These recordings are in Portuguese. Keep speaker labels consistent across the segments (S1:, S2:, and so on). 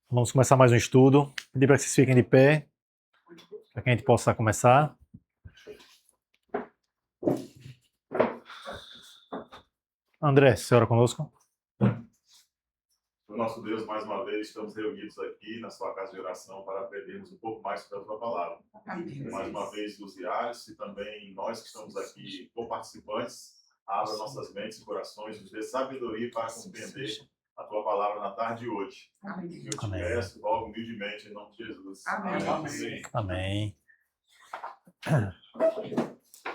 S1: Vamos começar mais um estudo. Pedir para que vocês fiquem de pé, para que a gente possa começar. André, senhora conosco.
S2: Nosso Deus, mais uma vez, estamos reunidos aqui na sua casa de oração para aprendermos um pouco mais sobre a tua palavra. Mais uma vez, Luziares e também nós que estamos aqui co-participantes, abra nossas mentes e corações, nos dê sabedoria para compreender a tua palavra na tarde de hoje. Que eu te peço, logo humildemente, em nome de Jesus.
S1: Amém. Amém.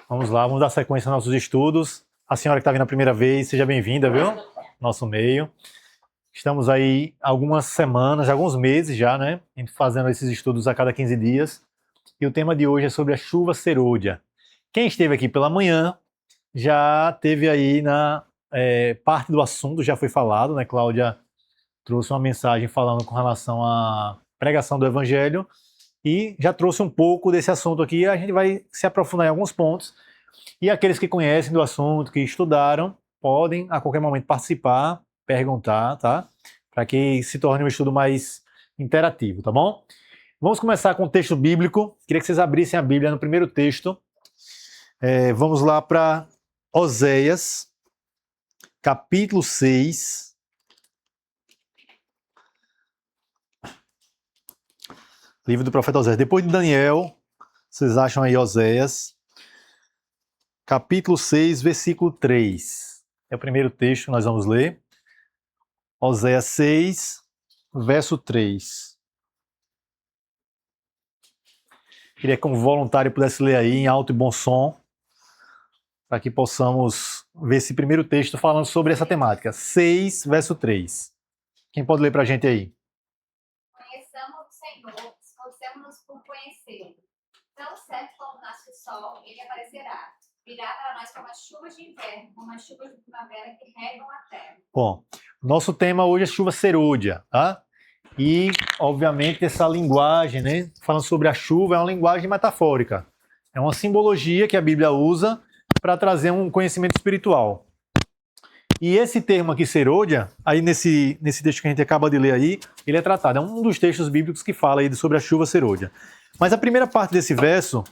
S1: Vamos lá, vamos dar sequência aos nossos estudos. A senhora que está vindo a primeira vez, seja bem-vinda, viu? Nosso meio. Estamos aí algumas semanas, alguns meses já, né? Fazendo esses estudos a cada 15 dias. E o tema de hoje é sobre a chuva serôdia. Quem esteve aqui pela manhã já teve aí na parte do assunto, já foi falado, né? Cláudia trouxe uma mensagem falando com relação à pregação do Evangelho e já trouxe um pouco desse assunto aqui. A gente vai se aprofundar em alguns pontos. E aqueles que conhecem do assunto, que estudaram, podem a qualquer momento participar, perguntar, tá? Para que se torne um estudo mais interativo, tá bom? Vamos começar com o texto bíblico. Queria que vocês abrissem a Bíblia no primeiro texto. Vamos lá para Oséias, capítulo 6. Livro do profeta Oséias. Depois de Daniel, vocês acham aí Oséias, capítulo 6, versículo 3. É o primeiro texto que nós vamos ler. Oséias 6, verso 3. Queria que como voluntário pudesse ler aí em alto e bom som, para que possamos ver esse primeiro texto falando sobre essa temática. 6, verso 3. Quem pode ler para a gente aí?
S3: Conheçamos o Senhor, esforcemos-nos por conhecê-lo. Tão certo como nasce o sol, ele aparecerá. Virá para nós como as chuvas de inverno, como as chuvas de primavera que regam a terra.
S1: Bom, nosso tema hoje é chuva serôdia, tá? E, obviamente, essa linguagem, né, falando sobre a chuva, é uma linguagem metafórica. É uma simbologia que a Bíblia usa para trazer um conhecimento espiritual. E esse termo aqui, serôdia, aí nesse texto que a gente acaba de ler aí, ele é tratado. É um dos textos bíblicos que fala aí sobre a chuva serôdia. Mas a primeira parte desse verso,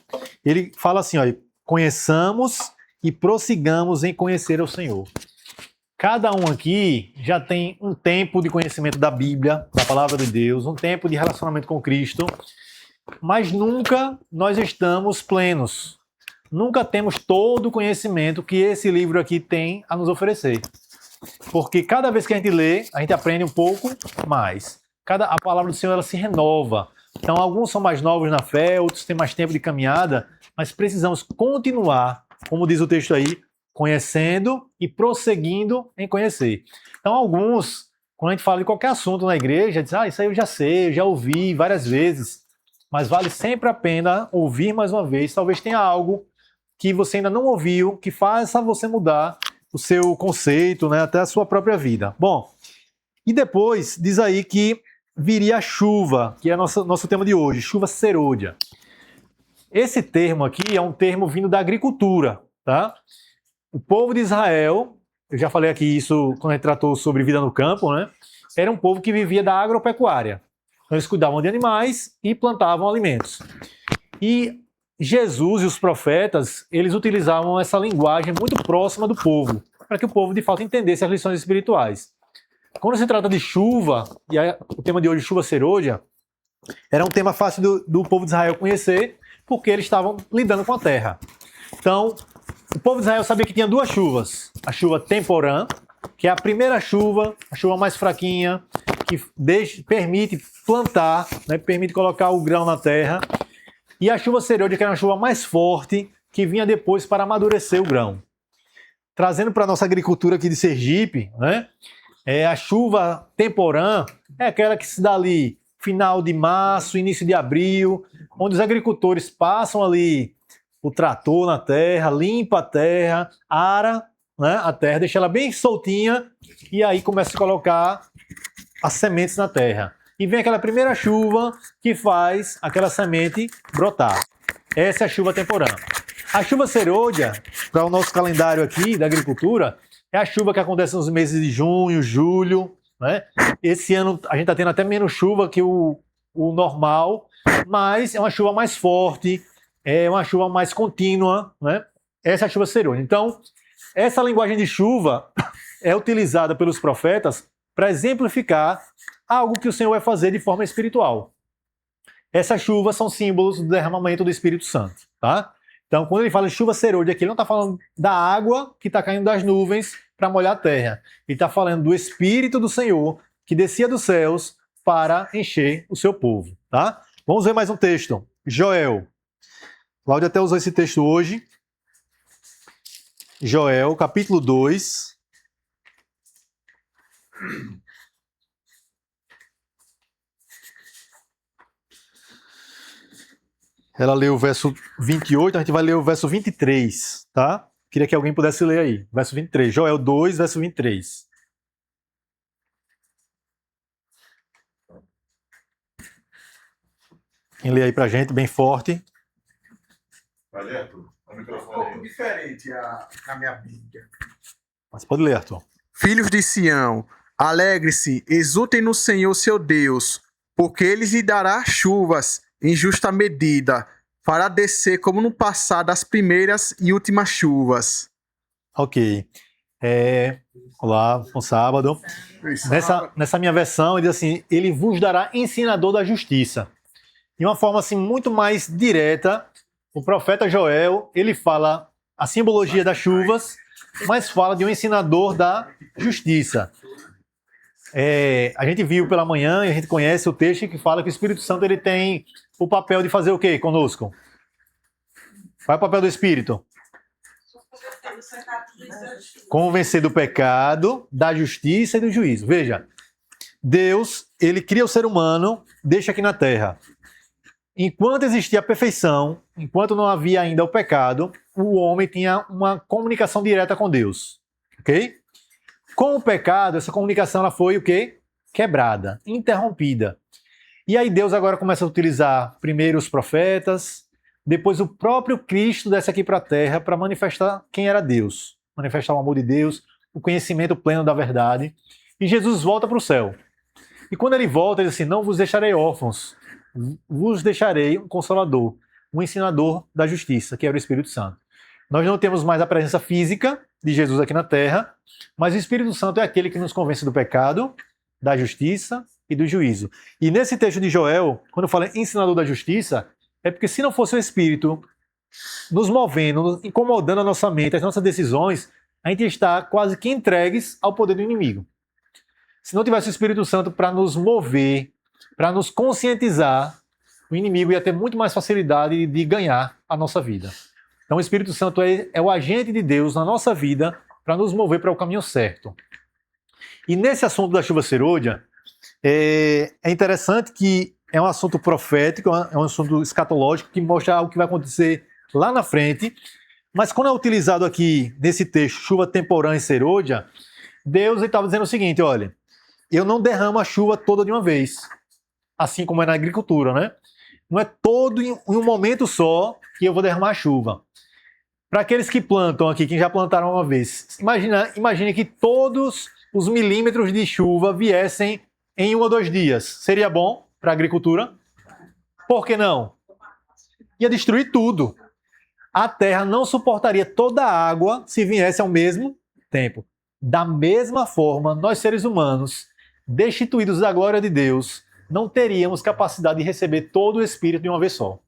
S1: ele fala assim, ó, conheçamos e prossigamos em conhecer o Senhor. Cada um aqui já tem um tempo de conhecimento da Bíblia, da Palavra de Deus, um tempo de relacionamento com Cristo, mas nunca nós estamos plenos. Nunca temos todo o conhecimento que esse livro aqui tem a nos oferecer. Porque cada vez que a gente lê, a gente aprende um pouco mais. A Palavra do Senhor ela se renova. Então, alguns são mais novos na fé, outros têm mais tempo de caminhada, mas precisamos continuar, como diz o texto aí, conhecendo e prosseguindo em conhecer. Então, alguns, quando a gente fala de qualquer assunto na igreja, dizem, isso aí eu já sei, eu já ouvi várias vezes, mas vale sempre a pena ouvir mais uma vez. Talvez tenha algo que você ainda não ouviu, que faça você mudar o seu conceito, né, até a sua própria vida. Bom, e depois diz aí que viria a chuva, que é nosso tema de hoje, chuva serôdia. Esse termo aqui é um termo vindo da agricultura, tá? O povo de Israel, eu já falei aqui isso quando a gente tratou sobre vida no campo, né? Era um povo que vivia da agropecuária. Então eles cuidavam de animais e plantavam alimentos. E Jesus e os profetas, eles utilizavam essa linguagem muito próxima do povo, para que o povo de fato entendesse as lições espirituais. Quando se trata de chuva, e o tema de hoje, chuva serôdia, era um tema fácil do povo de Israel conhecer, porque eles estavam lidando com a terra. Então, o povo de Israel sabia que tinha duas chuvas. A chuva temporã, que é a primeira chuva, a chuva mais fraquinha, que permite plantar, né, permite colocar o grão na terra. E a chuva serôdia, que era uma chuva mais forte, que vinha depois para amadurecer o grão. Trazendo para a nossa agricultura aqui de Sergipe, né, a chuva temporã é aquela que se dá ali final de março, início de abril, onde os agricultores passam ali o trator na terra, limpa a terra, ara, né, a terra, deixa ela bem soltinha e aí começa a colocar as sementes na terra. E vem aquela primeira chuva que faz aquela semente brotar. Essa é a chuva temporã. A chuva serôdia, para o nosso calendário aqui da agricultura, é a chuva que acontece nos meses de junho, julho, né? Esse ano a gente está tendo até menos chuva que o normal, mas é uma chuva mais forte, é uma chuva mais contínua, né? Essa é a chuva serôdia. Então, essa linguagem de chuva é utilizada pelos profetas para exemplificar algo que o Senhor vai fazer de forma espiritual. Essas chuvas são símbolos do derramamento do Espírito Santo, tá? Então, quando ele fala de chuva serôdia aqui, ele não está falando da água que está caindo das nuvens para molhar a terra. Ele está falando do Espírito do Senhor que descia dos céus para encher o seu povo, tá? Vamos ver mais um texto. Joel. Cláudio até usou esse texto hoje. Joel, capítulo 2. Ela leu o verso 28, a gente vai ler o verso 23, tá? Queria que alguém pudesse ler aí. Verso 23. Joel 2, verso 23. Quem lê aí pra gente, bem forte.
S2: Vai ler, Arthur? O
S4: Um
S2: microfone
S4: pouco
S2: aí.
S4: diferente na minha Bíblia.
S1: Mas pode ler, Arthur.
S4: Filhos de Sião, alegre-se, exultem no Senhor seu Deus, porque ele lhe dará chuvas em justa medida, fará descer como no passado as primeiras e últimas chuvas.
S1: Ok. Olá, bom sábado. Nessa minha versão, ele diz assim, ele vos dará ensinador da justiça. De uma forma assim, muito mais direta, o profeta Joel, ele fala a simbologia das chuvas, mas fala de um ensinador da justiça. A gente viu pela manhã e a gente conhece o texto que fala que o Espírito Santo ele tem o papel de fazer o quê conosco? Qual é o papel do Espírito? Convencer do pecado, da justiça e do juízo. Veja, Deus, ele cria o ser humano, deixa aqui na terra. Enquanto existia a perfeição, enquanto não havia ainda o pecado, o homem tinha uma comunicação direta com Deus. Ok? Com o pecado, essa comunicação ela foi o quê? Quebrada, interrompida. E aí Deus agora começa a utilizar primeiro os profetas, depois o próprio Cristo desce aqui para a terra para manifestar quem era Deus, manifestar o amor de Deus, o conhecimento pleno da verdade. E Jesus volta para o céu. E quando ele volta, ele diz assim, não vos deixarei órfãos, vos deixarei um consolador, um ensinador da justiça, que era o Espírito Santo. Nós não temos mais a presença física de Jesus aqui na terra, mas o Espírito Santo é aquele que nos convence do pecado, da justiça e do juízo. E nesse texto de Joel, quando eu falo ensinador da justiça, é porque se não fosse o Espírito nos movendo, incomodando a nossa mente, as nossas decisões, a gente está quase que entregues ao poder do inimigo. Se não tivesse o Espírito Santo para nos mover, para nos conscientizar, o inimigo ia ter muito mais facilidade de ganhar a nossa vida. Então o Espírito Santo é o agente de Deus na nossa vida para nos mover para o caminho certo. E nesse assunto da chuva serôdia, é interessante que é um assunto profético, é um assunto escatológico que mostra algo que vai acontecer lá na frente, mas quando é utilizado aqui nesse texto, chuva temporã e serôdia, Deus estava dizendo o seguinte, olha, eu não derramo a chuva toda de uma vez, assim como é na agricultura, né? Não é todo em um momento só que eu vou derramar a chuva. Para aqueles que plantam aqui, que já plantaram uma vez, imagine que todos os milímetros de chuva viessem em 1 ou 2 dias. Seria bom para a agricultura? Por que não? Ia destruir tudo. A terra não suportaria toda a água se viesse ao mesmo tempo. Da mesma forma, nós seres humanos, destituídos da glória de Deus, não teríamos capacidade de receber todo o Espírito de uma vez só.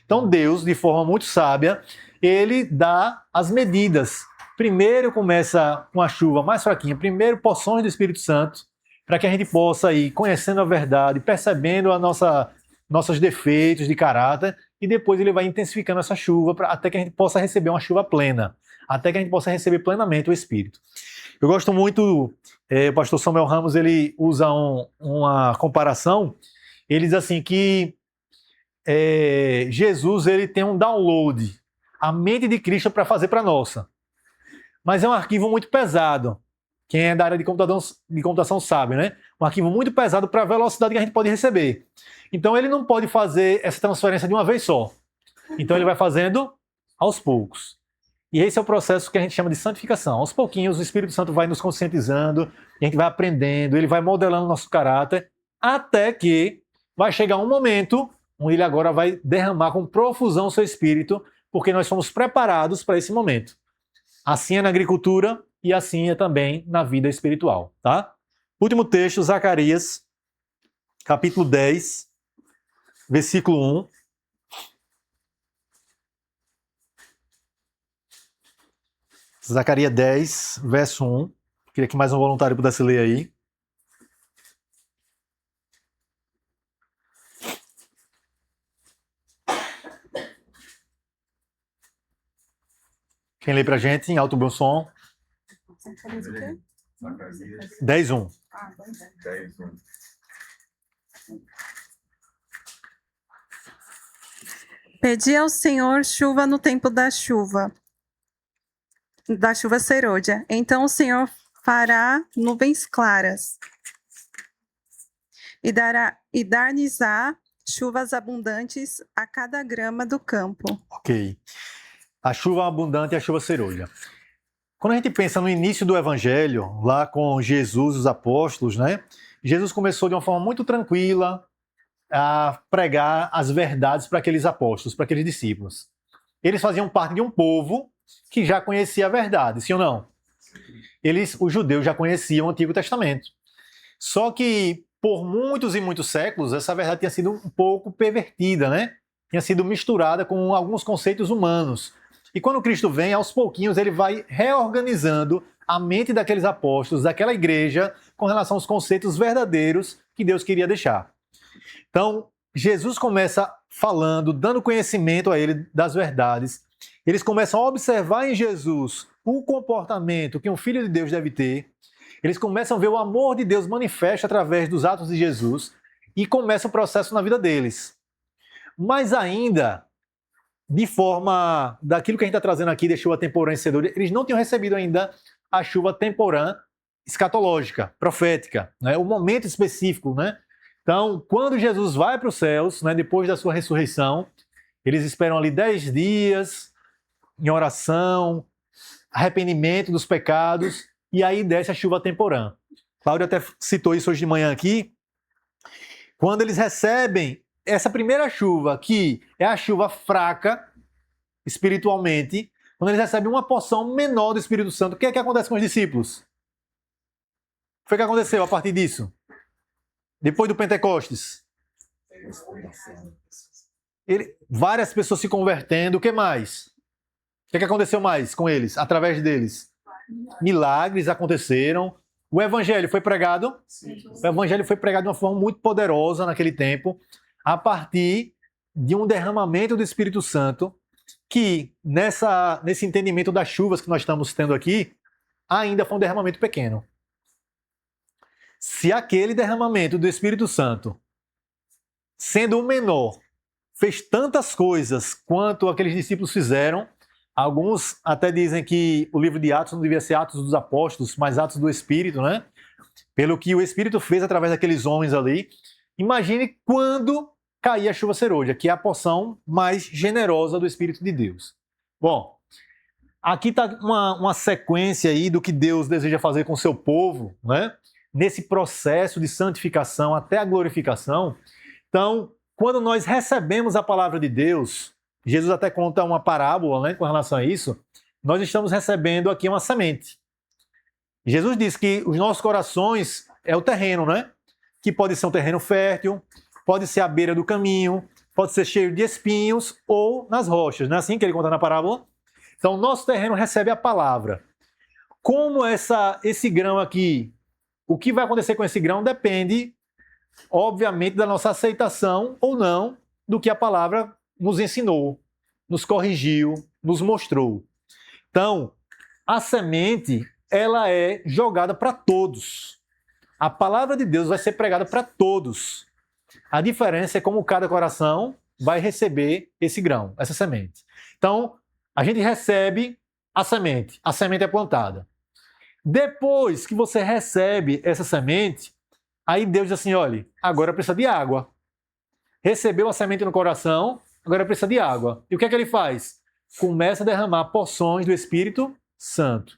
S1: Então Deus, de forma muito sábia, ele dá as medidas. Primeiro começa com a chuva mais fraquinha, primeiro porções do Espírito Santo, para que a gente possa ir conhecendo a verdade, percebendo nossos defeitos de caráter, e depois ele vai intensificando essa chuva até que a gente possa receber uma chuva plena, até que a gente possa receber plenamente o Espírito. Eu gosto muito, o pastor Samuel Ramos, ele usa uma comparação, ele diz assim que Jesus ele tem um download, a mente de Cristo para fazer para a nossa. Mas é um arquivo muito pesado. Quem é da área de computação sabe, né? Um arquivo muito pesado para a velocidade que a gente pode receber. Então ele não pode fazer essa transferência de uma vez só. Então ele vai fazendo aos poucos. E esse é o processo que a gente chama de santificação. Aos pouquinhos, o Espírito Santo vai nos conscientizando, a gente vai aprendendo, ele vai modelando nosso caráter, até que vai chegar um momento onde ele agora vai derramar com profusão o seu Espírito, porque nós fomos preparados para esse momento. Assim é na agricultura e assim é também na vida espiritual, tá? Último texto, Zacarias, capítulo 10, versículo 1. Zacarias 10, verso 1. Queria que mais um voluntário pudesse ler aí. Quem lê pra gente em alto bom som? 10, 1.
S2: 10, 1.
S5: Pedi ao Senhor chuva no tempo da chuva serôdia. Então o Senhor fará nuvens claras e dar-lhes-á chuvas abundantes a cada grama do campo.
S1: Ok. A chuva abundante e a chuva serôdia. Quando a gente pensa no início do Evangelho, lá com Jesus e os apóstolos, né? Jesus começou de uma forma muito tranquila a pregar as verdades para aqueles apóstolos, para aqueles discípulos. Eles faziam parte de um povo que já conhecia a verdade, sim ou não? Os judeus já conheciam o Antigo Testamento. Só que por muitos e muitos séculos, essa verdade tinha sido um pouco pervertida, né? Tinha sido misturada com alguns conceitos humanos. E quando Cristo vem, aos pouquinhos, ele vai reorganizando a mente daqueles apóstolos, daquela igreja, com relação aos conceitos verdadeiros que Deus queria deixar. Então, Jesus começa falando, dando conhecimento a ele das verdades. Eles começam a observar em Jesus o comportamento que um filho de Deus deve ter. Eles começam a ver o amor de Deus manifesto através dos atos de Jesus e começa o processo na vida deles. Mas ainda, de forma daquilo que a gente está trazendo aqui, de chuva temporã e serôdia, eles não tinham recebido ainda a chuva temporã escatológica, profética, né? O momento específico, né? Então, quando Jesus vai para os céus, né, depois da sua ressurreição, eles esperam ali 10 dias em oração, arrependimento dos pecados, e aí desce a chuva temporã. Cláudio até citou isso hoje de manhã aqui. Quando eles recebem essa primeira chuva, que é a chuva fraca, espiritualmente, quando eles recebem uma porção menor do Espírito Santo, o que é que acontece com os discípulos? O que foi que aconteceu a partir disso? Depois do Pentecostes? Várias pessoas se convertendo, o que mais? O que aconteceu mais com eles, através deles? Milagres aconteceram. O Evangelho foi pregado? Sim. O Evangelho foi pregado de uma forma muito poderosa naquele tempo, a partir de um derramamento do Espírito Santo, que nesse entendimento das chuvas que nós estamos tendo aqui, ainda foi um derramamento pequeno. Se aquele derramamento do Espírito Santo, sendo o menor, fez tantas coisas quanto aqueles discípulos fizeram, alguns até dizem que o livro de Atos não devia ser Atos dos Apóstolos, mas Atos do Espírito, né? Pelo que o Espírito fez através daqueles homens ali. Imagine quando cair a chuva serôdia, que é a porção mais generosa do Espírito de Deus. Bom, aqui está uma sequência aí do que Deus deseja fazer com o seu povo, né? Nesse processo de santificação até a glorificação. Então, quando nós recebemos a palavra de Deus, Jesus até conta uma parábola, né, com relação a isso, nós estamos recebendo aqui uma semente. Jesus diz que os nossos corações é o terreno, né? Que pode ser um terreno fértil, pode ser à beira do caminho, pode ser cheio de espinhos ou nas rochas. Não é assim que ele conta na parábola? Então, o nosso terreno recebe a palavra. Como esse grão aqui, o que vai acontecer com esse grão depende, obviamente, da nossa aceitação ou não do que a palavra nos ensinou, nos corrigiu, nos mostrou. Então, a semente, ela é jogada para todos. A palavra de Deus vai ser pregada para todos. A diferença é como cada coração vai receber esse grão, essa semente. Então, a gente recebe a semente é plantada. Depois que você recebe essa semente, aí Deus diz assim, olha, agora precisa de água. Recebeu a semente no coração, agora precisa de água. E o que é que ele faz? começa a derramar porções do Espírito Santo.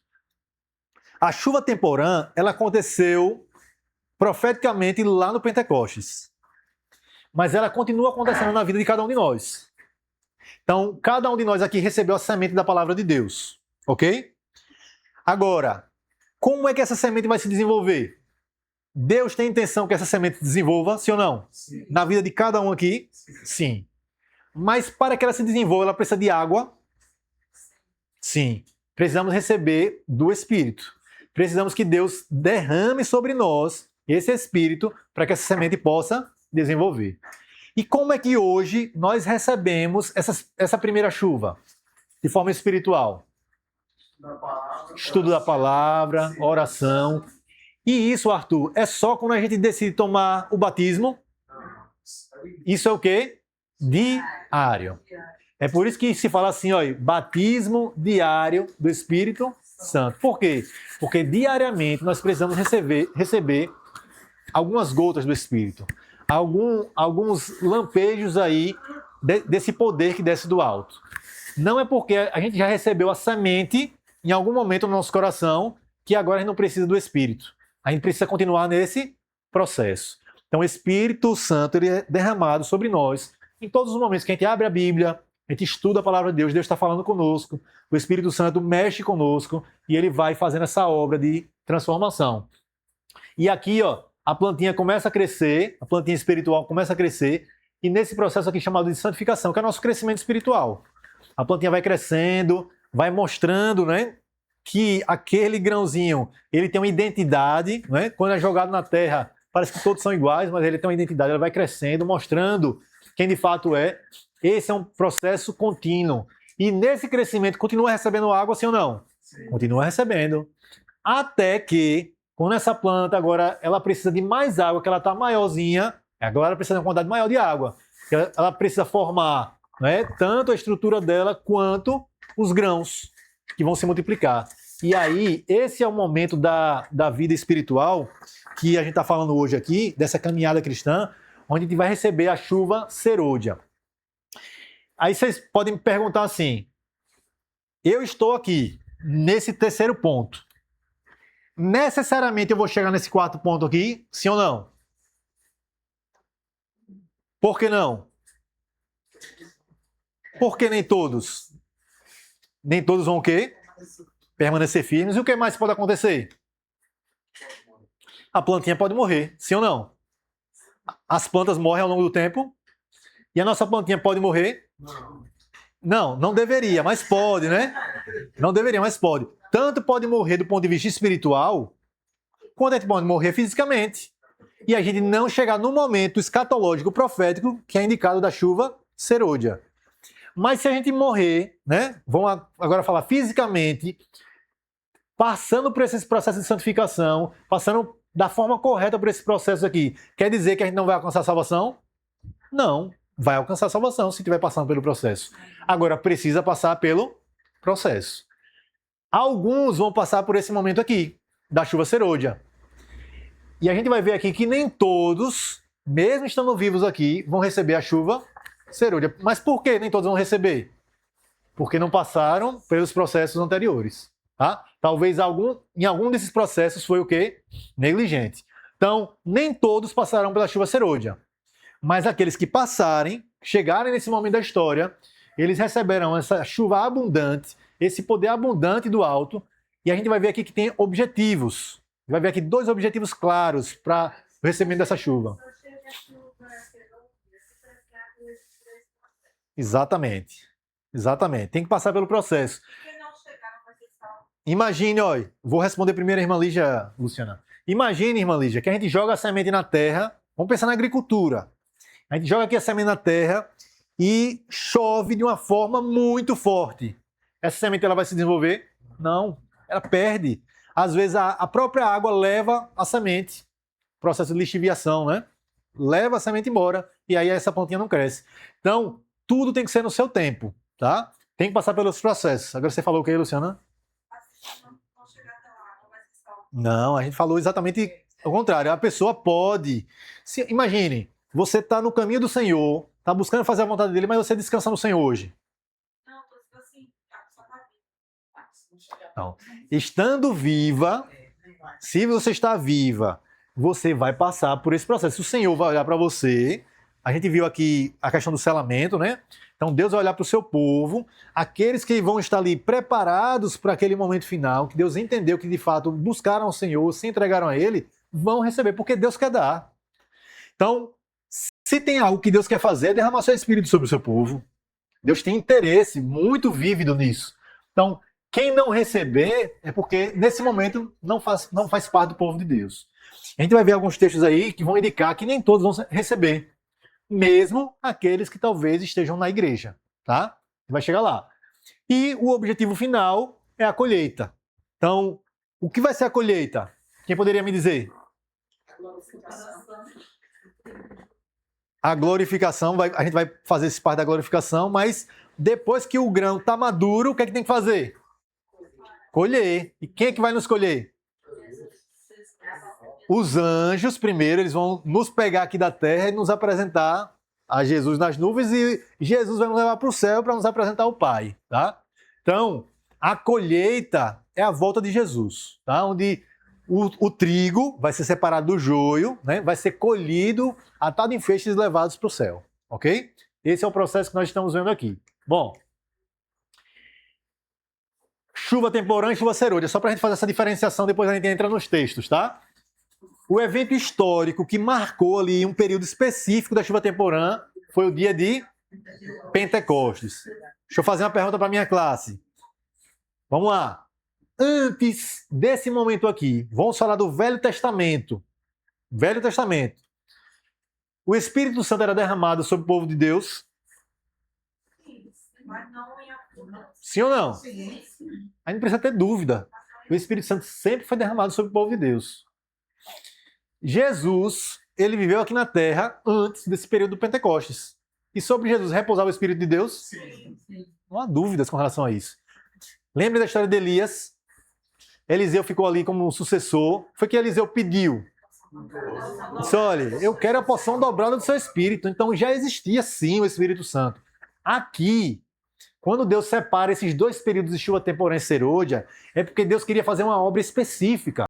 S1: A chuva temporã, ela aconteceu profeticamente lá no Pentecostes. Mas ela continua acontecendo na vida de cada um de nós. Então, cada um de nós aqui recebeu a semente da palavra de Deus. Ok? Agora, como é que essa semente vai se desenvolver? Deus tem intenção que essa semente se desenvolva, sim ou não?
S6: Sim.
S1: Na vida de cada um aqui? Sim. Mas para que ela se desenvolva, ela precisa de água? Sim. Precisamos receber do Espírito. Precisamos que Deus derrame sobre nós esse Espírito para que essa semente possa desenvolver. E como é que hoje nós recebemos essa primeira chuva? De forma espiritual. Estudo da palavra, oração. E isso, Arthur, é só quando a gente decide tomar o batismo? Isso é o quê? Diário. É por isso que se fala assim, ó, batismo diário do Espírito Santo. Por quê? Porque diariamente nós precisamos receber algumas gotas do Espírito. Alguns lampejos aí desse poder que desce do alto. Não é porque a gente já recebeu a semente em algum momento no nosso coração que agora a gente não precisa do Espírito. A gente precisa continuar nesse processo. Então o Espírito Santo ele é derramado sobre nós em todos os momentos que a gente abre a Bíblia, a gente estuda a palavra de Deus, Deus está falando conosco, o Espírito Santo mexe conosco e ele vai fazendo essa obra de transformação. E aqui, ó, a plantinha começa a crescer, a plantinha espiritual começa a crescer, e nesse processo aqui chamado de santificação, que é o nosso crescimento espiritual. A plantinha vai crescendo, vai mostrando, né, que aquele grãozinho, ele tem uma identidade, né? Quando é jogado na terra, parece que todos são iguais, mas ele tem uma identidade, ele vai crescendo, mostrando quem de fato é. Esse é um processo contínuo. E nesse crescimento, continua recebendo água, sim ou não?
S6: Sim.
S1: Continua recebendo. Até que, quando essa planta agora, ela precisa de mais água, que ela está maiorzinha, agora ela precisa de uma quantidade maior de água. Ela precisa formar, né, tanto a estrutura dela, quanto os grãos, que vão se multiplicar. E aí, esse é o momento da vida espiritual que a gente está falando hoje aqui, dessa caminhada cristã, onde a gente vai receber a chuva serôdia. Aí vocês podem me perguntar assim, eu estou aqui, nesse terceiro ponto. Necessariamente eu vou chegar nesse quarto ponto aqui, sim ou não? Por que não? Por que nem todos? Nem todos vão o quê? Permanecer firmes. E o que mais pode acontecer? A plantinha pode morrer, sim ou não? As plantas morrem ao longo do tempo. E a nossa plantinha pode morrer? Não, não deveria, mas pode, né? Não deveria, mas pode. Tanto pode morrer do ponto de vista espiritual, quanto a gente pode morrer fisicamente. E a gente não chegar no momento escatológico profético que é indicado da chuva serôdia. Mas se a gente morrer, né? Vamos agora falar fisicamente, passando por esse processo de santificação, passando da forma correta por esse processo aqui, quer dizer que a gente não vai alcançar a salvação? Não, vai alcançar a salvação se estiver passando pelo processo. Agora, precisa passar pelo processo. Alguns vão passar por esse momento aqui, da chuva serôdia. E a gente vai ver aqui que nem todos, mesmo estando vivos aqui, vão receber a chuva serôdia. Mas por que nem todos vão receber? Porque não passaram pelos processos anteriores. Tá? Talvez em algum desses processos foi o quê? Negligente. Então, nem todos passarão pela chuva serôdia. Mas aqueles que passarem, chegarem nesse momento da história, eles receberão essa chuva abundante, esse poder abundante do alto, e a gente vai ver aqui que tem objetivos. Vai ver aqui 2 objetivos claros para o recebimento dessa chuva. Exatamente. Exatamente. Tem que passar pelo processo. Imagine, olha, vou responder primeiro a irmã Lígia, Luciana. Imagine, irmã Lígia, que a gente joga a semente na terra, vamos pensar na agricultura. A gente joga aqui a semente na terra e chove de uma forma muito forte. Essa semente ela vai se desenvolver? Não, ela perde. Às vezes a própria água leva a semente, processo de lixiviação, né? Leva a semente embora e aí essa plantinha não cresce. Então, tudo tem que ser no seu tempo, tá? Tem que passar pelos processos. Agora você falou o que, Luciana? Não, a gente falou exatamente ao contrário. A pessoa pode... Imagine, você está no caminho do Senhor, está buscando fazer a vontade dele, mas você descansa no Senhor hoje.
S7: Não, tô assim,
S1: Não. Estando viva, se você está viva, você vai passar por esse processo. Se o Senhor vai olhar para você, a gente viu aqui a questão do selamento, né? Então Deus vai olhar para o seu povo, aqueles que vão estar ali preparados para aquele momento final, que Deus entendeu que de fato buscaram o Senhor, se entregaram a Ele, vão receber, porque Deus quer dar. Então, se tem algo que Deus quer fazer, é derramar seu Espírito sobre o seu povo. Deus tem interesse muito vívido nisso. Então, quem não receber é porque, nesse momento, não faz parte do povo de Deus. A gente vai ver alguns textos aí que vão indicar que nem todos vão receber. Mesmo aqueles que talvez estejam na igreja, tá? Vai chegar lá. E o objetivo final é a colheita. Então, o que vai ser a colheita? Quem poderia me dizer? A glorificação, a gente vai fazer esse parte da glorificação, mas depois que o grão está maduro, o que é que tem que fazer? Colher. E quem é que vai nos colher? Os anjos, primeiro, eles vão nos pegar aqui da terra e nos apresentar a Jesus nas nuvens e Jesus vai nos levar para o céu para nos apresentar ao Pai, tá? Então, a colheita é a volta de Jesus, tá? Onde o trigo vai ser separado do joio, né? Vai ser colhido, atado em feixes e levados para o céu, ok? Esse é o processo que nós estamos vendo aqui. Bom, chuva temporã e chuva serôdia, só para a gente fazer essa diferenciação, depois a gente entra nos textos, tá? O evento histórico que marcou ali um período específico da chuva temporã foi o dia de Pentecostes. Deixa eu fazer uma pergunta para a minha classe. Vamos lá. Antes desse momento aqui, vamos falar do Velho Testamento. Velho Testamento. O Espírito Santo era derramado sobre o povo de Deus? Sim ou não? A gente não precisa ter dúvida. O Espírito Santo sempre foi derramado sobre o povo de Deus. Jesus, ele viveu aqui na Terra antes desse período do Pentecostes. E sobre Jesus repousava o Espírito de Deus? Sim. Não há dúvidas com relação a isso. Lembre da história de Elias. Eliseu ficou ali como sucessor. Foi que Eliseu pediu. Disse, olha, eu quero a porção dobrada do seu Espírito. Então já existia sim o Espírito Santo. Aqui, quando Deus separa esses dois períodos de chuva temporã e serôdia, é porque Deus queria fazer uma obra específica.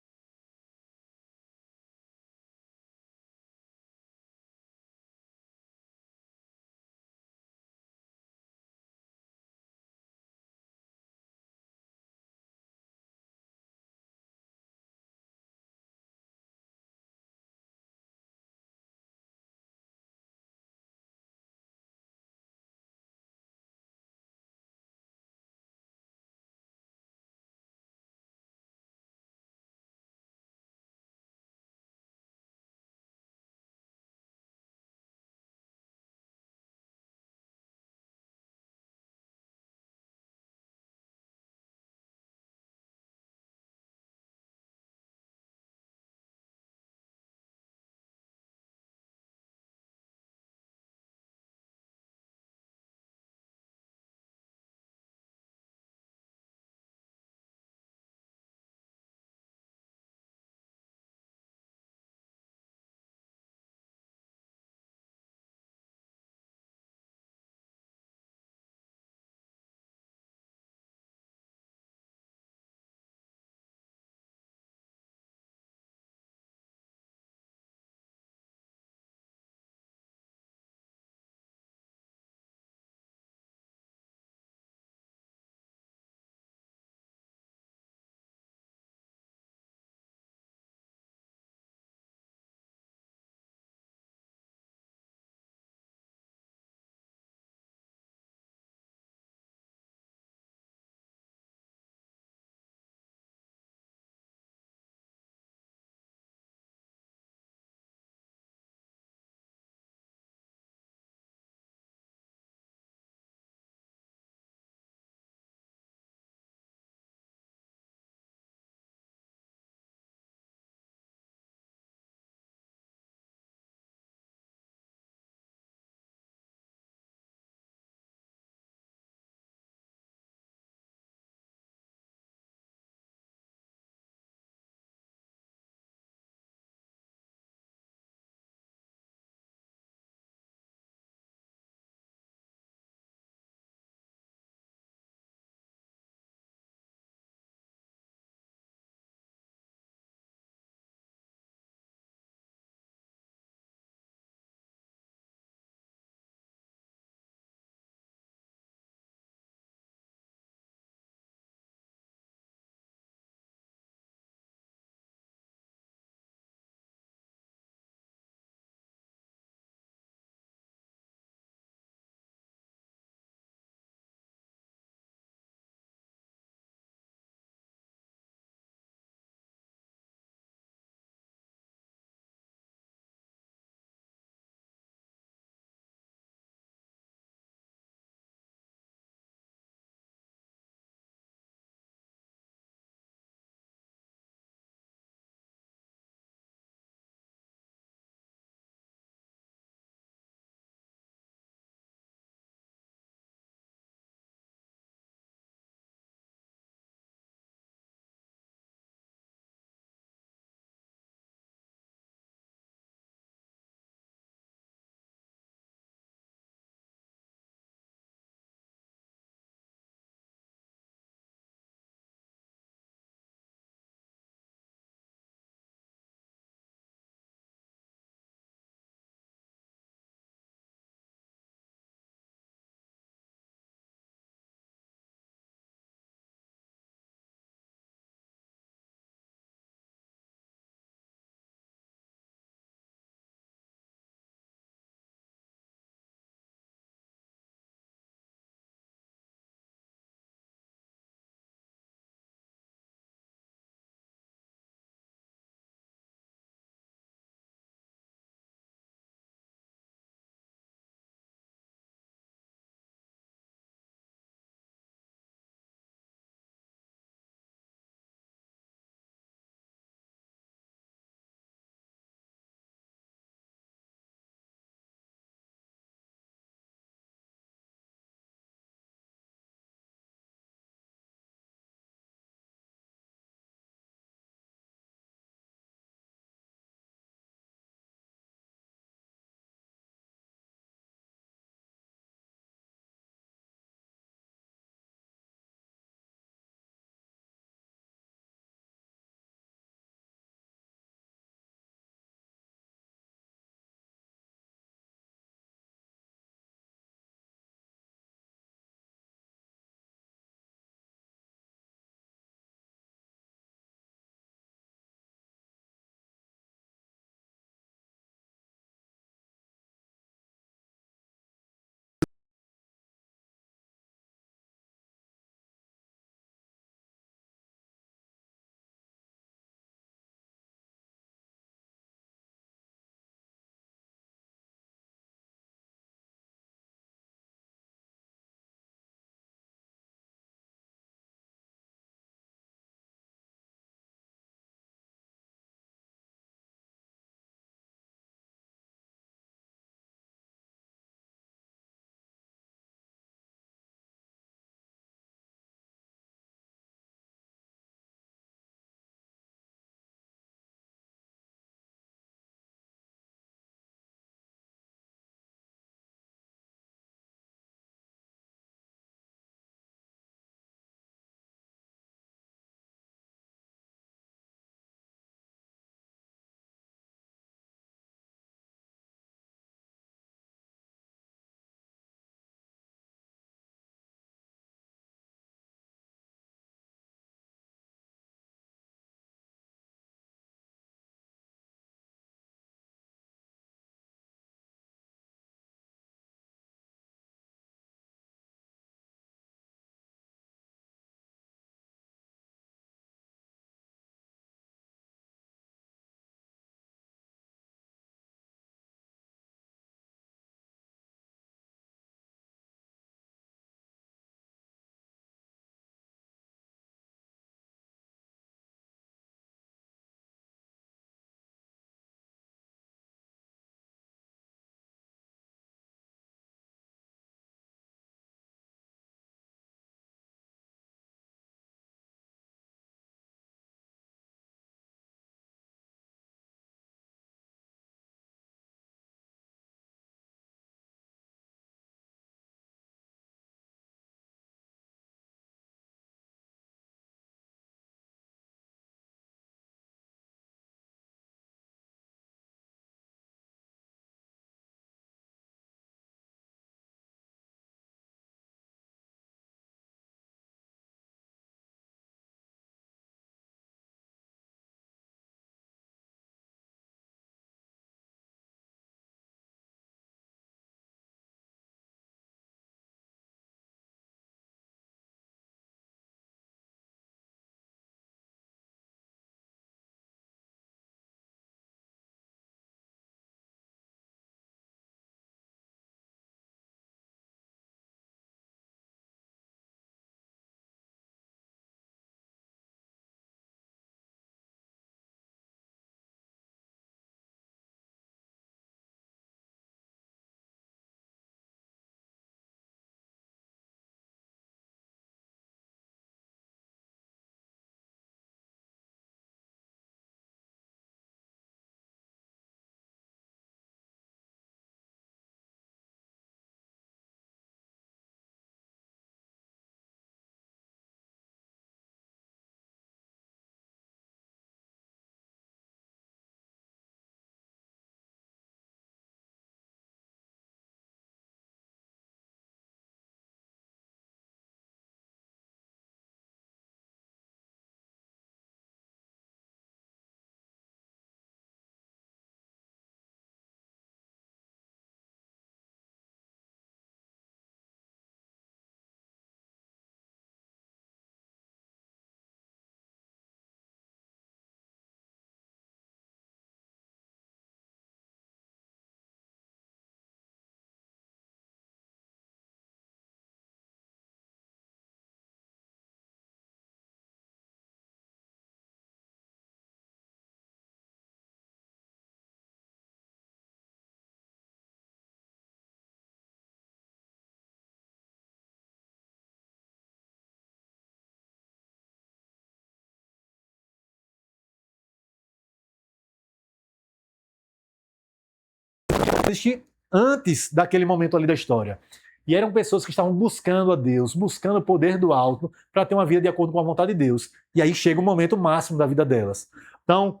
S1: existe antes daquele momento ali da história. E eram pessoas que estavam buscando a Deus, buscando o poder do alto para ter uma vida de acordo com a vontade de Deus. E aí chega o momento máximo da vida delas. Então,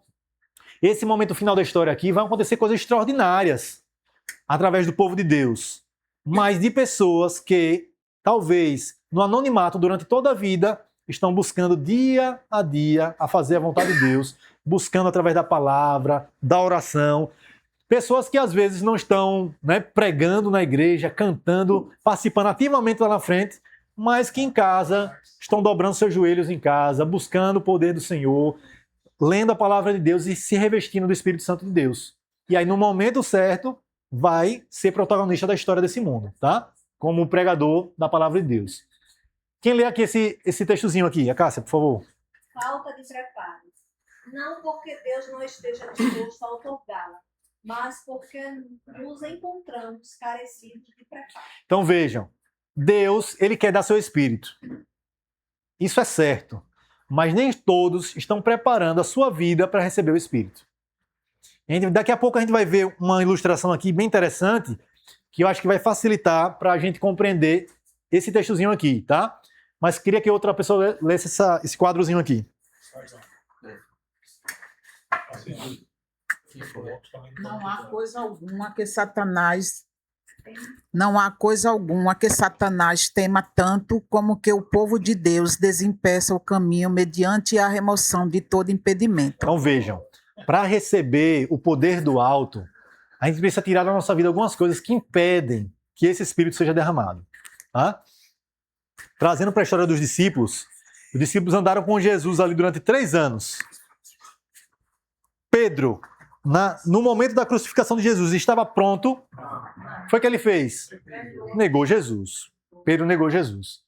S1: esse momento final da história aqui vai acontecer coisas extraordinárias através do povo de Deus, mas de pessoas que, talvez, no anonimato durante toda a vida, estão buscando dia a dia a fazer a vontade de Deus, buscando através da palavra, da oração. Pessoas que às vezes não estão, né, pregando na igreja, cantando, participando ativamente lá na frente, mas que em casa estão dobrando seus joelhos em casa, buscando o poder do Senhor, lendo a palavra de Deus e se revestindo do Espírito Santo de Deus. E aí, no momento certo, vai ser protagonista da história desse mundo, tá? Como pregador da palavra de Deus. Quem lê aqui esse textozinho aqui? A Cássia, por favor.
S6: Falta de preparo. Não porque Deus não esteja disposto a otorgá-la, mas porque nos encontramos carecidos de preparo.
S1: Então vejam, Deus, ele quer dar seu Espírito. Isso é certo. Mas nem todos estão preparando a sua vida para receber o Espírito. Daqui a pouco a gente vai ver uma ilustração aqui bem interessante, que eu acho que vai facilitar para a gente compreender esse textozinho aqui, tá? Mas queria que outra pessoa lesse esse quadrozinho aqui.
S7: Não há coisa alguma que Satanás tema tanto como que o povo de Deus desempeça o caminho mediante a remoção de todo impedimento.
S1: Então vejam, para receber o poder do alto, a gente precisa tirar da nossa vida algumas coisas que impedem que esse Espírito seja derramado. Tá? Trazendo para a história dos discípulos, os discípulos andaram com Jesus ali durante 3 anos. Pedro, no momento da crucificação de Jesus, estava pronto. Foi o que ele fez? Negou Jesus. Pedro negou Jesus.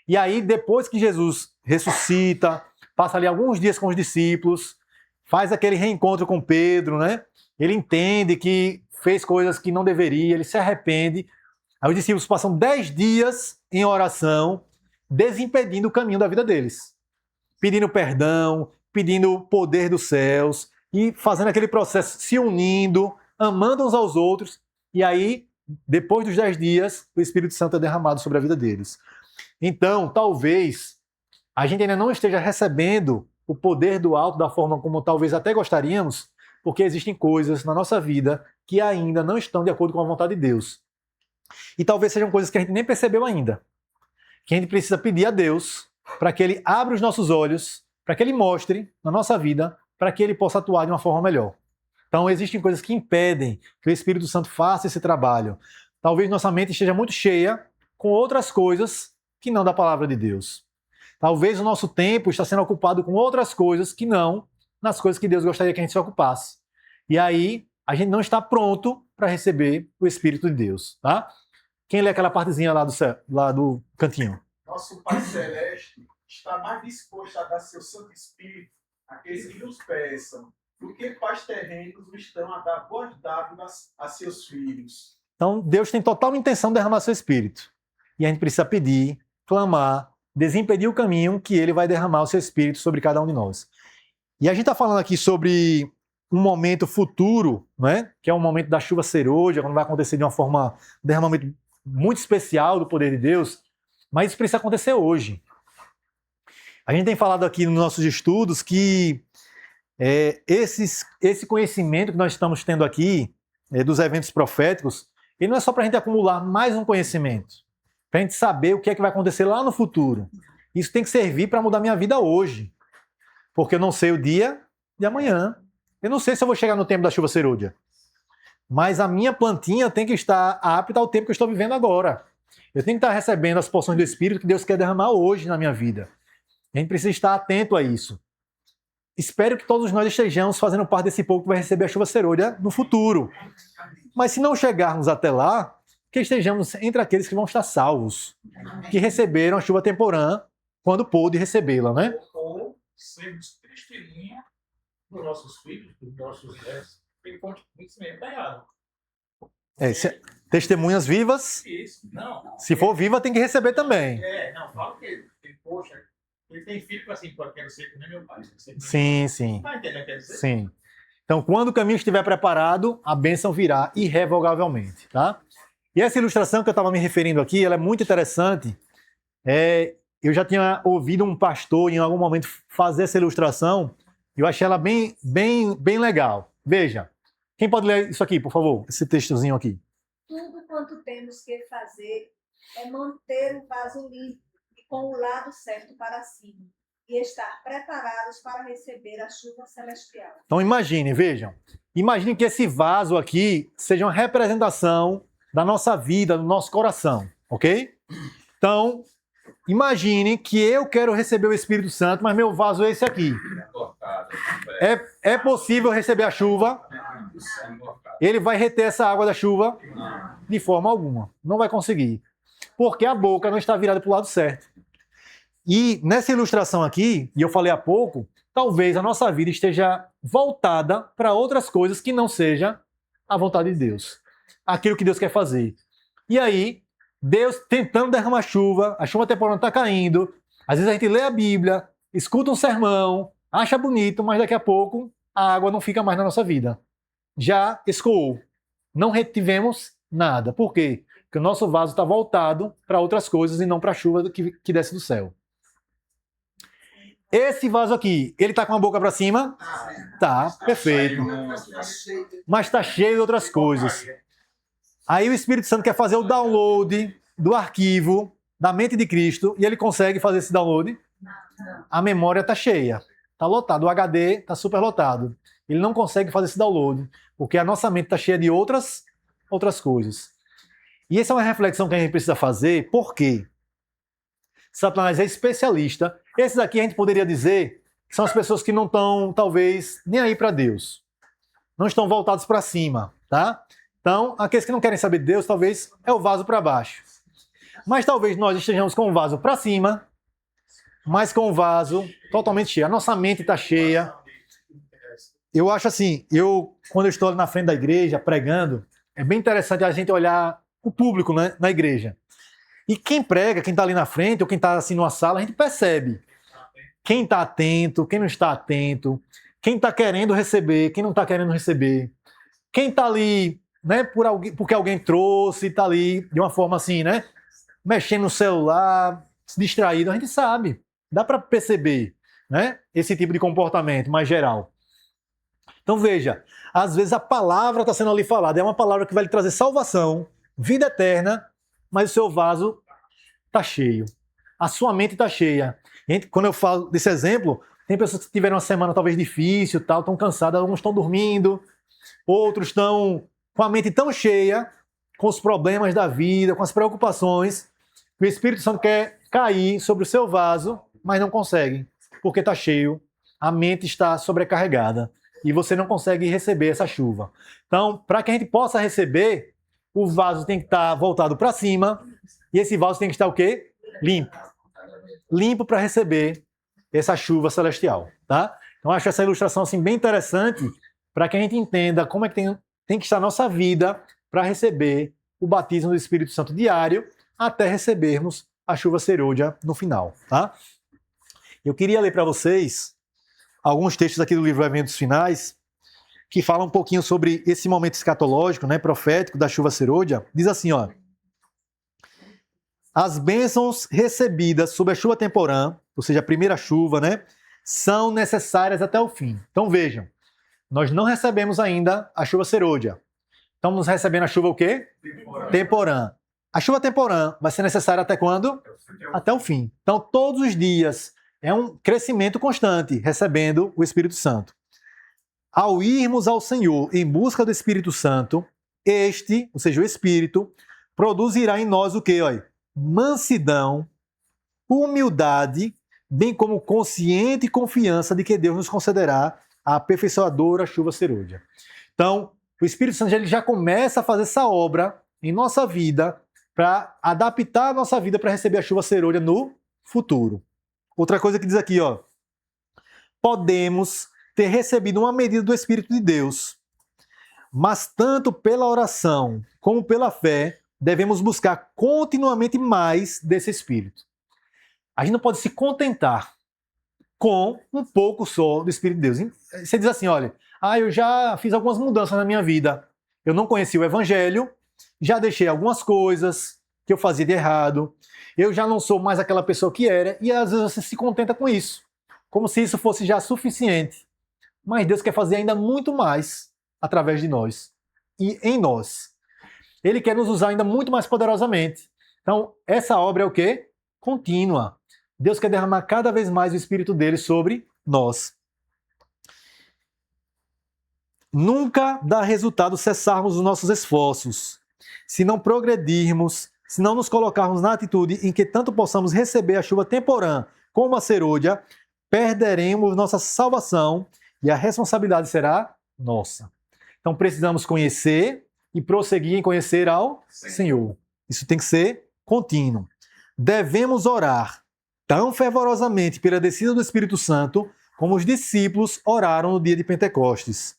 S1: E aí, depois que Jesus ressuscita, passa ali alguns dias com os discípulos, faz aquele reencontro com Pedro, né? Ele entende que fez coisas que não deveria, ele se arrepende. Aí os discípulos passam 10 dias em oração, desimpedindo o caminho da vida deles. Pedindo perdão, pedindo o poder dos céus e fazendo aquele processo, se unindo, amando uns aos outros. E aí, depois dos 10 dias, o Espírito Santo é derramado sobre a vida deles. Então, talvez a gente ainda não esteja recebendo o poder do alto da forma como talvez até gostaríamos, porque existem coisas na nossa vida que ainda não estão de acordo com a vontade de Deus. E talvez sejam coisas que a gente nem percebeu ainda. Que a gente precisa pedir a Deus para que Ele abra os nossos olhos, para que Ele mostre na nossa vida, para que Ele possa atuar de uma forma melhor. Então existem coisas que impedem que o Espírito Santo faça esse trabalho. Talvez nossa mente esteja muito cheia com outras coisas que não da palavra de Deus. Talvez o nosso tempo está sendo ocupado com outras coisas que não nas coisas que Deus gostaria que a gente se ocupasse. E aí a gente não está pronto para receber o Espírito de Deus, tá? Quem lê aquela partezinha lá do cantinho?
S4: Nosso Pai Celeste está mais disposto a dar seu Santo Espírito àqueles que nos peçam, do que pais terrenos estão a dar boas dádivas a seus filhos.
S1: Então, Deus tem total intenção de derramar seu Espírito. E a gente precisa pedir, clamar, desimpedir o caminho que Ele vai derramar o seu Espírito sobre cada um de nós. E a gente está falando aqui sobre um momento futuro, né? Que é o momento da chuva serôdia, quando vai acontecer de uma forma, um derramamento muito especial do poder de Deus, mas isso precisa acontecer hoje. A gente tem falado aqui nos nossos estudos que esse conhecimento que nós estamos tendo aqui, dos eventos proféticos, ele não é só para a gente acumular mais um conhecimento, para a gente saber o que é que vai acontecer lá no futuro. Isso tem que servir para mudar minha vida hoje, porque eu não sei o dia de amanhã. Eu não sei se eu vou chegar no tempo da chuva serôdia, mas a minha plantinha tem que estar apta ao tempo que eu estou vivendo agora. Eu tenho que estar recebendo as porções do Espírito que Deus quer derramar hoje na minha vida. A gente precisa estar atento a isso. Espero que todos nós estejamos fazendo parte desse povo que vai receber a chuva serôdia no futuro. Mas se não chegarmos até lá, que estejamos entre aqueles que vão estar salvos, que receberam a chuva temporã quando pôde recebê-la, né?
S8: Ou sermos testemunha dos nossos filhos, dos nossos netos, pelo conhecimento da água.
S1: Testemunhas vivas.
S8: Isso, não.
S1: Se for viva, tem que receber também.
S8: Não, fala que poxa, ele tem filho assim, pô, quero ser que nem meu pai.
S1: Sim, sim.
S8: Vai entender o que quer dizer?
S1: Sim. Então, quando o caminho estiver preparado, a bênção virá irrevogavelmente, tá? E essa ilustração que eu estava me referindo aqui, ela é muito interessante. Eu já tinha ouvido um pastor em algum momento fazer essa ilustração e eu achei ela bem legal. Veja, quem pode ler isso aqui, por favor? Esse textozinho aqui.
S6: Tudo quanto temos que fazer é manter o vaso limpo e com o lado certo para cima e estar preparados para receber a chuva celestial.
S1: Então imagine, vejam. Imagine que esse vaso aqui seja uma representação da nossa vida, do nosso coração, ok? Então, imagine que eu quero receber o Espírito Santo, mas meu vaso é esse aqui. É possível receber a chuva? Ele vai reter essa água da chuva? De forma alguma. Não vai conseguir. Porque a boca não está virada para o lado certo. E nessa ilustração aqui, e eu falei há pouco, talvez a nossa vida esteja voltada para outras coisas que não seja a vontade de Deus. Aquilo que Deus quer fazer. E aí, Deus tentando derramar chuva, a chuva temporária está caindo, às vezes a gente lê a Bíblia, escuta um sermão, acha bonito, mas daqui a pouco a água não fica mais na nossa vida. Já escoou. Não retivemos nada. Por quê? Porque o nosso vaso está voltado para outras coisas e não para a chuva que desce do céu. Esse vaso aqui, ele está com a boca para cima? Tá, perfeito. Mas está cheio de outras coisas. Aí o Espírito Santo quer fazer o download do arquivo da mente de Cristo e ele consegue fazer esse download? A memória está cheia, está lotado, o HD está super lotado. Ele não consegue fazer esse download, porque a nossa mente está cheia de outras coisas. E essa é uma reflexão que a gente precisa fazer, por quê? Satanás é especialista. Esses aqui a gente poderia dizer que são as pessoas que não estão, talvez, nem aí para Deus. Não estão voltados para cima, tá? Então, aqueles que não querem saber de Deus, talvez é o vaso para baixo. Mas talvez nós estejamos com o vaso para cima, mas com o vaso totalmente cheio. A nossa mente está cheia. Eu acho assim, quando eu estou ali na frente da igreja, pregando, é bem interessante a gente olhar o público, né, na igreja. E quem prega, quem está ali na frente, ou quem está assim numa sala, a gente percebe. Quem está atento, quem não está atento, quem está querendo receber, quem não está querendo receber. Quem está ali, né, porque alguém trouxe, está ali de uma forma assim, né, mexendo no celular, distraído, a gente sabe. Dá para perceber, né, esse tipo de comportamento mais geral. Então veja, às vezes a palavra está sendo ali falada, é uma palavra que vai lhe trazer salvação, vida eterna, mas o seu vaso está cheio. A sua mente está cheia. Quando eu falo desse exemplo, tem pessoas que tiveram uma semana talvez difícil, tal, estão cansadas, alguns estão dormindo, outros estão com a mente tão cheia, com os problemas da vida, com as preocupações, que o Espírito Santo quer cair sobre o seu vaso, mas não consegue, porque está cheio, a mente está sobrecarregada e você não consegue receber essa chuva. Então, para que a gente possa receber, o vaso tem que estar voltado para cima e esse vaso tem que estar o quê? Limpo. Limpo para receber essa chuva celestial, tá? Então, acho essa ilustração assim, bem interessante para que a gente entenda como é que tem que estar a nossa vida para receber o batismo do Espírito Santo diário até recebermos a chuva serôdia no final, tá? Eu queria ler para vocês alguns textos aqui do livro Eventos Finais que falam um pouquinho sobre esse momento escatológico, né, profético da chuva serôdia. Diz assim, ó: as bênçãos recebidas sob a chuva temporã, ou seja, a primeira chuva, né, são necessárias até o fim. Então vejam, nós não recebemos ainda a chuva serôdia. Estamos recebendo a chuva o quê? Temporã. A chuva temporã vai ser necessária até quando? Até o fim. Então todos os dias é um crescimento constante, recebendo o Espírito Santo. Ao irmos ao Senhor em busca do Espírito Santo, este, ou seja, o Espírito, produzirá em nós o quê? Olha, mansidão, humildade, bem como consciente confiança de que Deus nos concederá a aperfeiçoadora chuva serôdia. Então, o Espírito Santo ele já começa a fazer essa obra em nossa vida para adaptar a nossa vida para receber a chuva serôdia no futuro. Outra coisa que diz aqui, ó: podemos ter recebido uma medida do Espírito de Deus, mas tanto pela oração como pela fé, devemos buscar continuamente mais desse Espírito. A gente não pode se contentar com um pouco só do Espírito de Deus. Você diz assim, olha, Eu já fiz algumas mudanças na minha vida. Eu não conheci o Evangelho, já deixei algumas coisas que eu fazia de errado, eu já não sou mais aquela pessoa que era, e às vezes você se contenta com isso, como se isso fosse já suficiente. Mas Deus quer fazer ainda muito mais através de nós e em nós. Ele quer nos usar ainda muito mais poderosamente. Então, essa obra é o quê? Contínua. Deus quer derramar cada vez mais o Espírito dele sobre nós. Nunca dá resultado cessarmos os nossos esforços. Se não progredirmos, se não nos colocarmos na atitude em que tanto possamos receber a chuva temporã como a serôdia, perderemos nossa salvação e a responsabilidade será nossa. Então precisamos conhecer e prosseguir em conhecer ao Senhor. Isso tem que ser contínuo. Devemos orar tão fervorosamente pela descida do Espírito Santo como os discípulos oraram no dia de Pentecostes.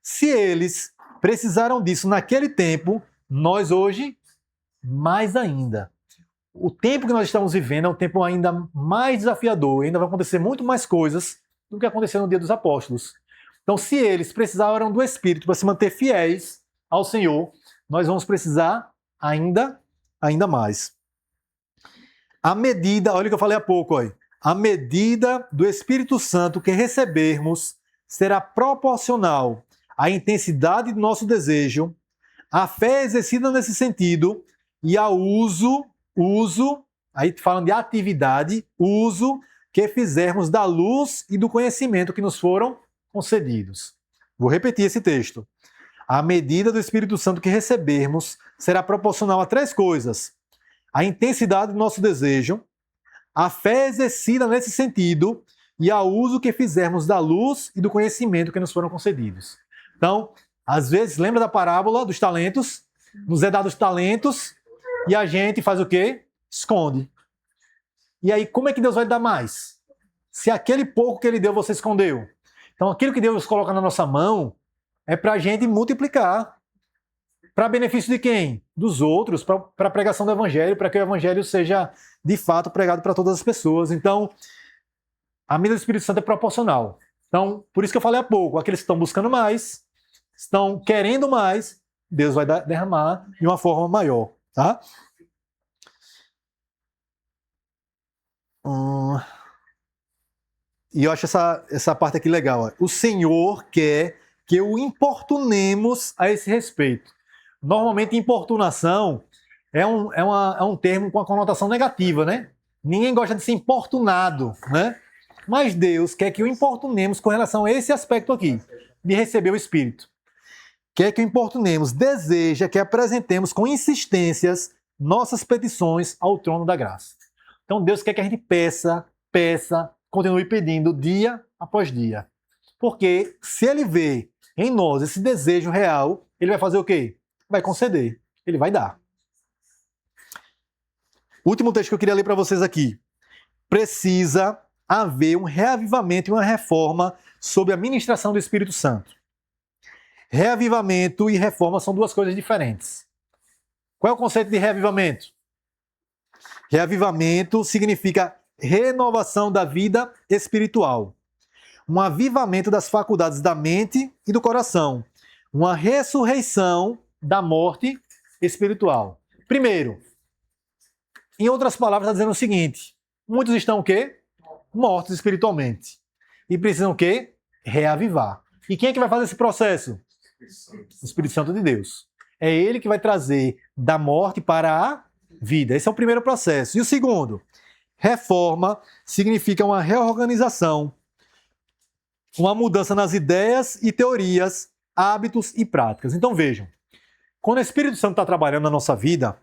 S1: Se eles precisaram disso naquele tempo, nós hoje, mais ainda. O tempo que nós estamos vivendo é um tempo ainda mais desafiador, ainda vai acontecer muito mais coisas do que aconteceu no dia dos apóstolos. Então, se eles precisaram do Espírito para se manter fiéis ao Senhor, nós vamos precisar ainda mais. A medida, olha o que eu falei há pouco, olha, a medida do Espírito Santo que recebermos será proporcional à intensidade do nosso desejo, à fé exercida nesse sentido e ao uso, aí falando de atividade, uso que fizermos da luz e do conhecimento que nos foram concedidos. Vou repetir esse texto. A medida do Espírito Santo que recebermos será proporcional a 3 coisas: a intensidade do nosso desejo, a fé exercida nesse sentido e ao uso que fizermos da luz e do conhecimento que nos foram concedidos. Então, às vezes, lembra da parábola dos talentos? Nos é dado os talentos e a gente faz o quê? Esconde. E aí, como é que Deus vai dar mais? Se aquele pouco que Ele deu, você escondeu. Então, aquilo que Deus coloca na nossa mão é para a gente multiplicar. Para benefício de quem? Dos outros, para a pregação do Evangelho, para que o Evangelho seja, de fato, pregado para todas as pessoas. Então, a medida do Espírito Santo é proporcional. Então, por isso que eu falei há pouco, aqueles que estão buscando mais, estão querendo mais, Deus vai derramar de uma forma maior. Tá? E eu acho essa parte aqui legal. Ó. O Senhor quer que o importunemos a esse respeito. Normalmente, importunação é um termo com a conotação negativa, né? Ninguém gosta de ser importunado, né? Mas Deus quer que o importunemos com relação a esse aspecto aqui, de receber o Espírito. Quer que o importunemos, deseja que apresentemos com insistências nossas petições ao trono da graça. Então Deus quer que a gente peça, continue pedindo dia após dia. Porque se Ele vê em nós esse desejo real, Ele vai fazer o quê? Vai conceder, Ele vai dar. Último texto que eu queria ler para vocês aqui. Precisa haver um reavivamento e uma reforma sobre a ministração do Espírito Santo. Reavivamento e reforma são 2 coisas diferentes. Qual é o conceito de reavivamento? Reavivamento significa renovação da vida espiritual. Um avivamento das faculdades da mente e do coração. Uma ressurreição da morte espiritual. Primeiro, em outras palavras, está dizendo o seguinte: muitos estão o quê? Mortos espiritualmente. E precisam o quê? Reavivar. E quem é que vai fazer esse processo? O Espírito Santo de Deus. É Ele que vai trazer da morte para a vida. Esse é o primeiro processo. E o segundo, reforma significa uma reorganização, uma mudança nas ideias e teorias, hábitos e práticas. Então vejam, quando o Espírito Santo está trabalhando na nossa vida,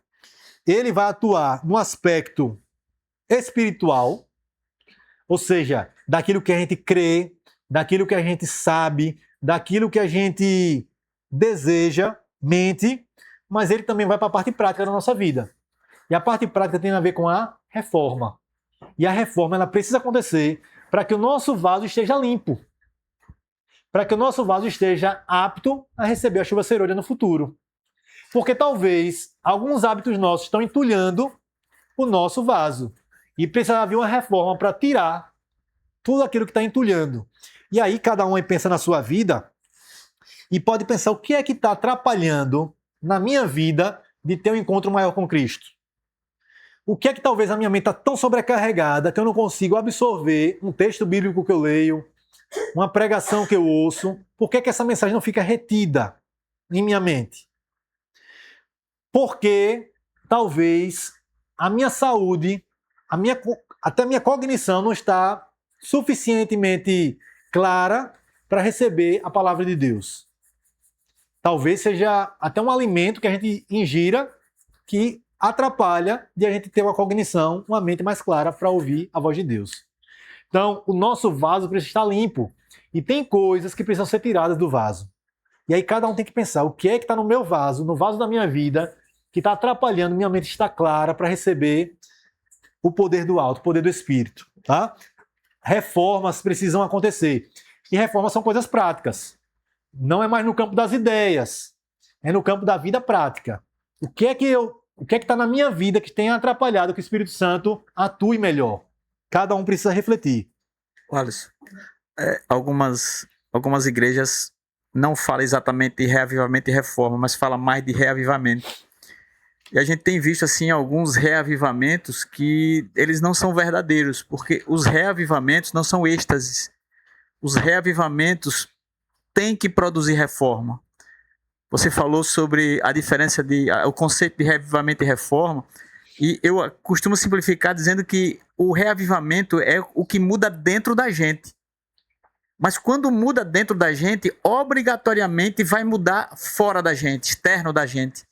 S1: ele vai atuar no aspecto espiritual, ou seja, daquilo que a gente crê, daquilo que a gente sabe, daquilo que a gente deseja, mente, mas ele também vai para a parte prática da nossa vida. E a parte prática tem a ver com a reforma. E a reforma ela precisa acontecer para que o nosso vaso esteja limpo. Para que o nosso vaso esteja apto a receber a chuva serôdia no futuro. Porque talvez alguns hábitos nossos estão entulhando o nosso vaso. E precisa haver uma reforma para tirar tudo aquilo que está entulhando. E aí cada um pensa na sua vida e pode pensar o que é que está atrapalhando na minha vida de ter um encontro maior com Cristo. O que é que talvez a minha mente está tão sobrecarregada que eu não consigo absorver um texto bíblico que eu leio, uma pregação que eu ouço? Por que é que essa mensagem não fica retida em minha mente? Porque talvez a minha saúde, até a minha cognição não está suficientemente clara para receber a palavra de Deus. Talvez seja até um alimento que a gente ingira que atrapalha de a gente ter uma cognição, uma mente mais clara para ouvir a voz de Deus. Então, o nosso vaso precisa estar limpo. E tem coisas que precisam ser tiradas do vaso. E aí cada um tem que pensar o que é que está no meu vaso, no vaso da minha vida, que está atrapalhando minha mente estar clara para receber o poder do alto, o poder do Espírito. Tá? Reformas precisam acontecer. E reformas são coisas práticas. Não é mais no campo das ideias. É no campo da vida prática. O que é que está na minha vida que tem atrapalhado que o Espírito Santo atue melhor? Cada um precisa refletir.
S4: Alisson, algumas igrejas não falam exatamente de reavivamento e reforma, mas falam mais de reavivamento. E a gente tem visto assim alguns reavivamentos que eles não são verdadeiros, porque os reavivamentos não são êxtases. Os reavivamentos têm que produzir reforma. Você falou sobre a diferença o conceito de reavivamento e reforma, e eu costumo simplificar dizendo que o reavivamento é o que muda dentro da gente. Mas quando muda dentro da gente, obrigatoriamente vai mudar fora da gente, externo da gente.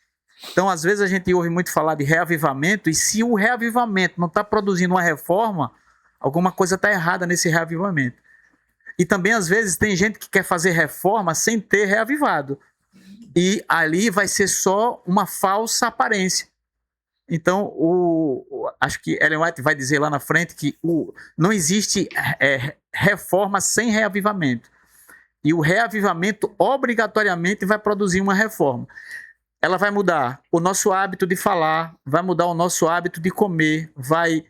S4: Então, às vezes a gente ouve muito falar de reavivamento, e se o reavivamento não está produzindo uma reforma, alguma coisa está errada nesse reavivamento. E também, às vezes, tem gente que quer fazer reforma sem ter reavivado. E ali vai ser só uma falsa aparência. Então, acho que Ellen White vai dizer lá na frente que não existe reforma sem reavivamento. E o reavivamento obrigatoriamente vai produzir uma reforma. Ela vai mudar o nosso hábito de falar, vai mudar o nosso hábito de comer, vai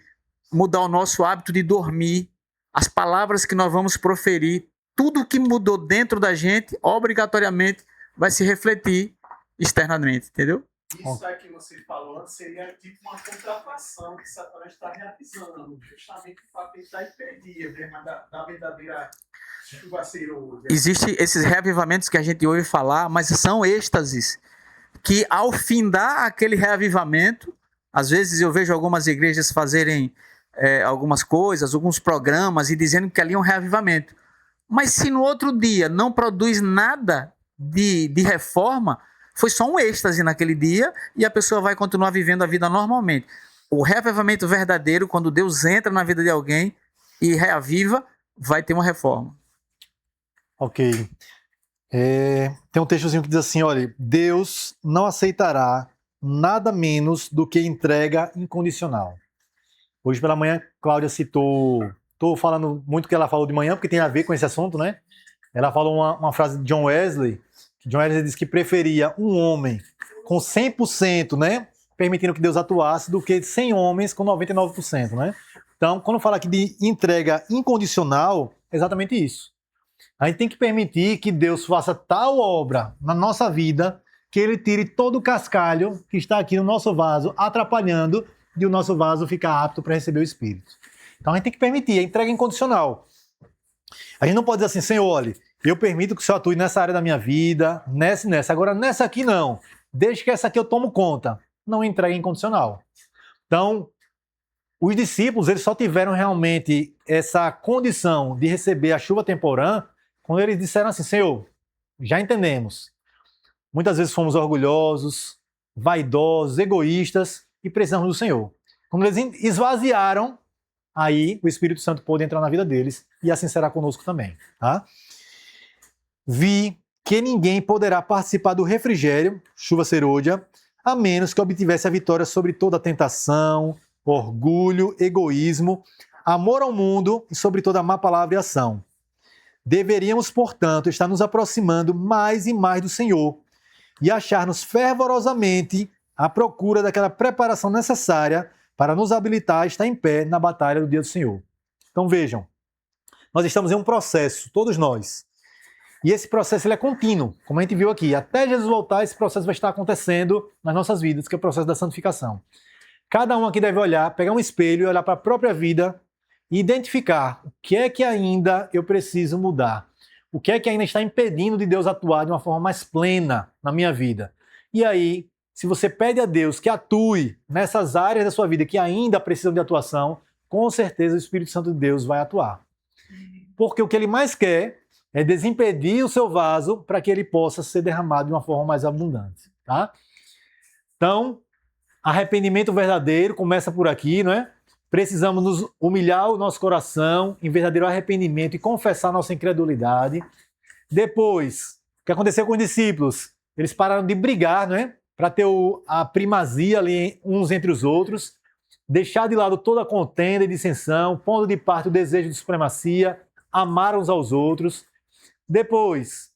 S4: mudar o nosso hábito de dormir, as palavras que nós vamos proferir, tudo que mudou dentro da gente, obrigatoriamente vai se refletir externamente, entendeu?
S9: Isso aí que você falou antes seria tipo uma contrafação que Satanás está realizando, justamente para tentar impedir da verdadeira chuva serôdia.
S4: Existem esses reavivamentos que a gente ouve falar, mas são êxtases, que ao findar aquele reavivamento, às vezes eu vejo algumas igrejas fazerem algumas coisas, alguns programas e dizendo que ali é um reavivamento. Mas se no outro dia não produz nada de reforma, foi só um êxtase naquele dia e a pessoa vai continuar vivendo a vida normalmente. O reavivamento verdadeiro, quando Deus entra na vida de alguém e reaviva, vai ter uma reforma.
S1: Ok. Tem um textozinho que diz assim, olha, Deus não aceitará nada menos do que entrega incondicional. Hoje pela manhã, Cláudia citou, estou falando muito o que ela falou de manhã, porque tem a ver com esse assunto, né? Ela falou uma frase de John Wesley, que John Wesley disse que preferia um homem com 100%, né? Permitindo que Deus atuasse, do que 100 homens com 99%, né? Então, quando fala aqui de entrega incondicional, é exatamente isso. A gente tem que permitir que Deus faça tal obra na nossa vida que Ele tire todo o cascalho que está aqui no nosso vaso, atrapalhando de o nosso vaso ficar apto para receber o Espírito. Então a gente tem que permitir a entrega incondicional. A gente não pode dizer assim, Senhor, olha, eu permito que o Senhor atue nessa área da minha vida, nessa e nessa. Agora nessa aqui não. Desde que essa aqui eu tomo conta. Não entrega incondicional. Então, os discípulos, eles só tiveram realmente essa condição de receber a chuva temporã quando eles disseram assim, Senhor, já entendemos. Muitas vezes fomos orgulhosos, vaidosos, egoístas e precisamos do Senhor. Quando eles esvaziaram, aí o Espírito Santo pôde entrar na vida deles e assim será conosco também. Tá? Vi que ninguém poderá participar do refrigério, chuva serôdia, a menos que obtivesse a vitória sobre toda tentação, orgulho, egoísmo, amor ao mundo e sobre toda má palavra e ação. Deveríamos, portanto, estar nos aproximando mais e mais do Senhor e achar-nos fervorosamente à procura daquela preparação necessária para nos habilitar a estar em pé na batalha do dia do Senhor. Então vejam, nós estamos em um processo, todos nós. E esse processo ele é contínuo, como a gente viu aqui. Até Jesus voltar, esse processo vai estar acontecendo nas nossas vidas, que é o processo da santificação. Cada um aqui deve olhar, pegar um espelho e olhar para a própria vida e identificar o que é que ainda eu preciso mudar. O que é que ainda está impedindo de Deus atuar de uma forma mais plena na minha vida. E aí, se você pede a Deus que atue nessas áreas da sua vida que ainda precisam de atuação, com certeza o Espírito Santo de Deus vai atuar. Porque o que ele mais quer é desimpedir o seu vaso para que ele possa ser derramado de uma forma mais abundante. Tá? Então, arrependimento verdadeiro começa por aqui, não é? Precisamos nos humilhar o nosso coração em verdadeiro arrependimento e confessar nossa incredulidade. Depois, o que aconteceu com os discípulos? Eles pararam de brigar, não é? Para ter a primazia ali uns entre os outros, deixar de lado toda a contenda e dissensão, pondo de parte o desejo de supremacia, amar uns aos outros. Depois,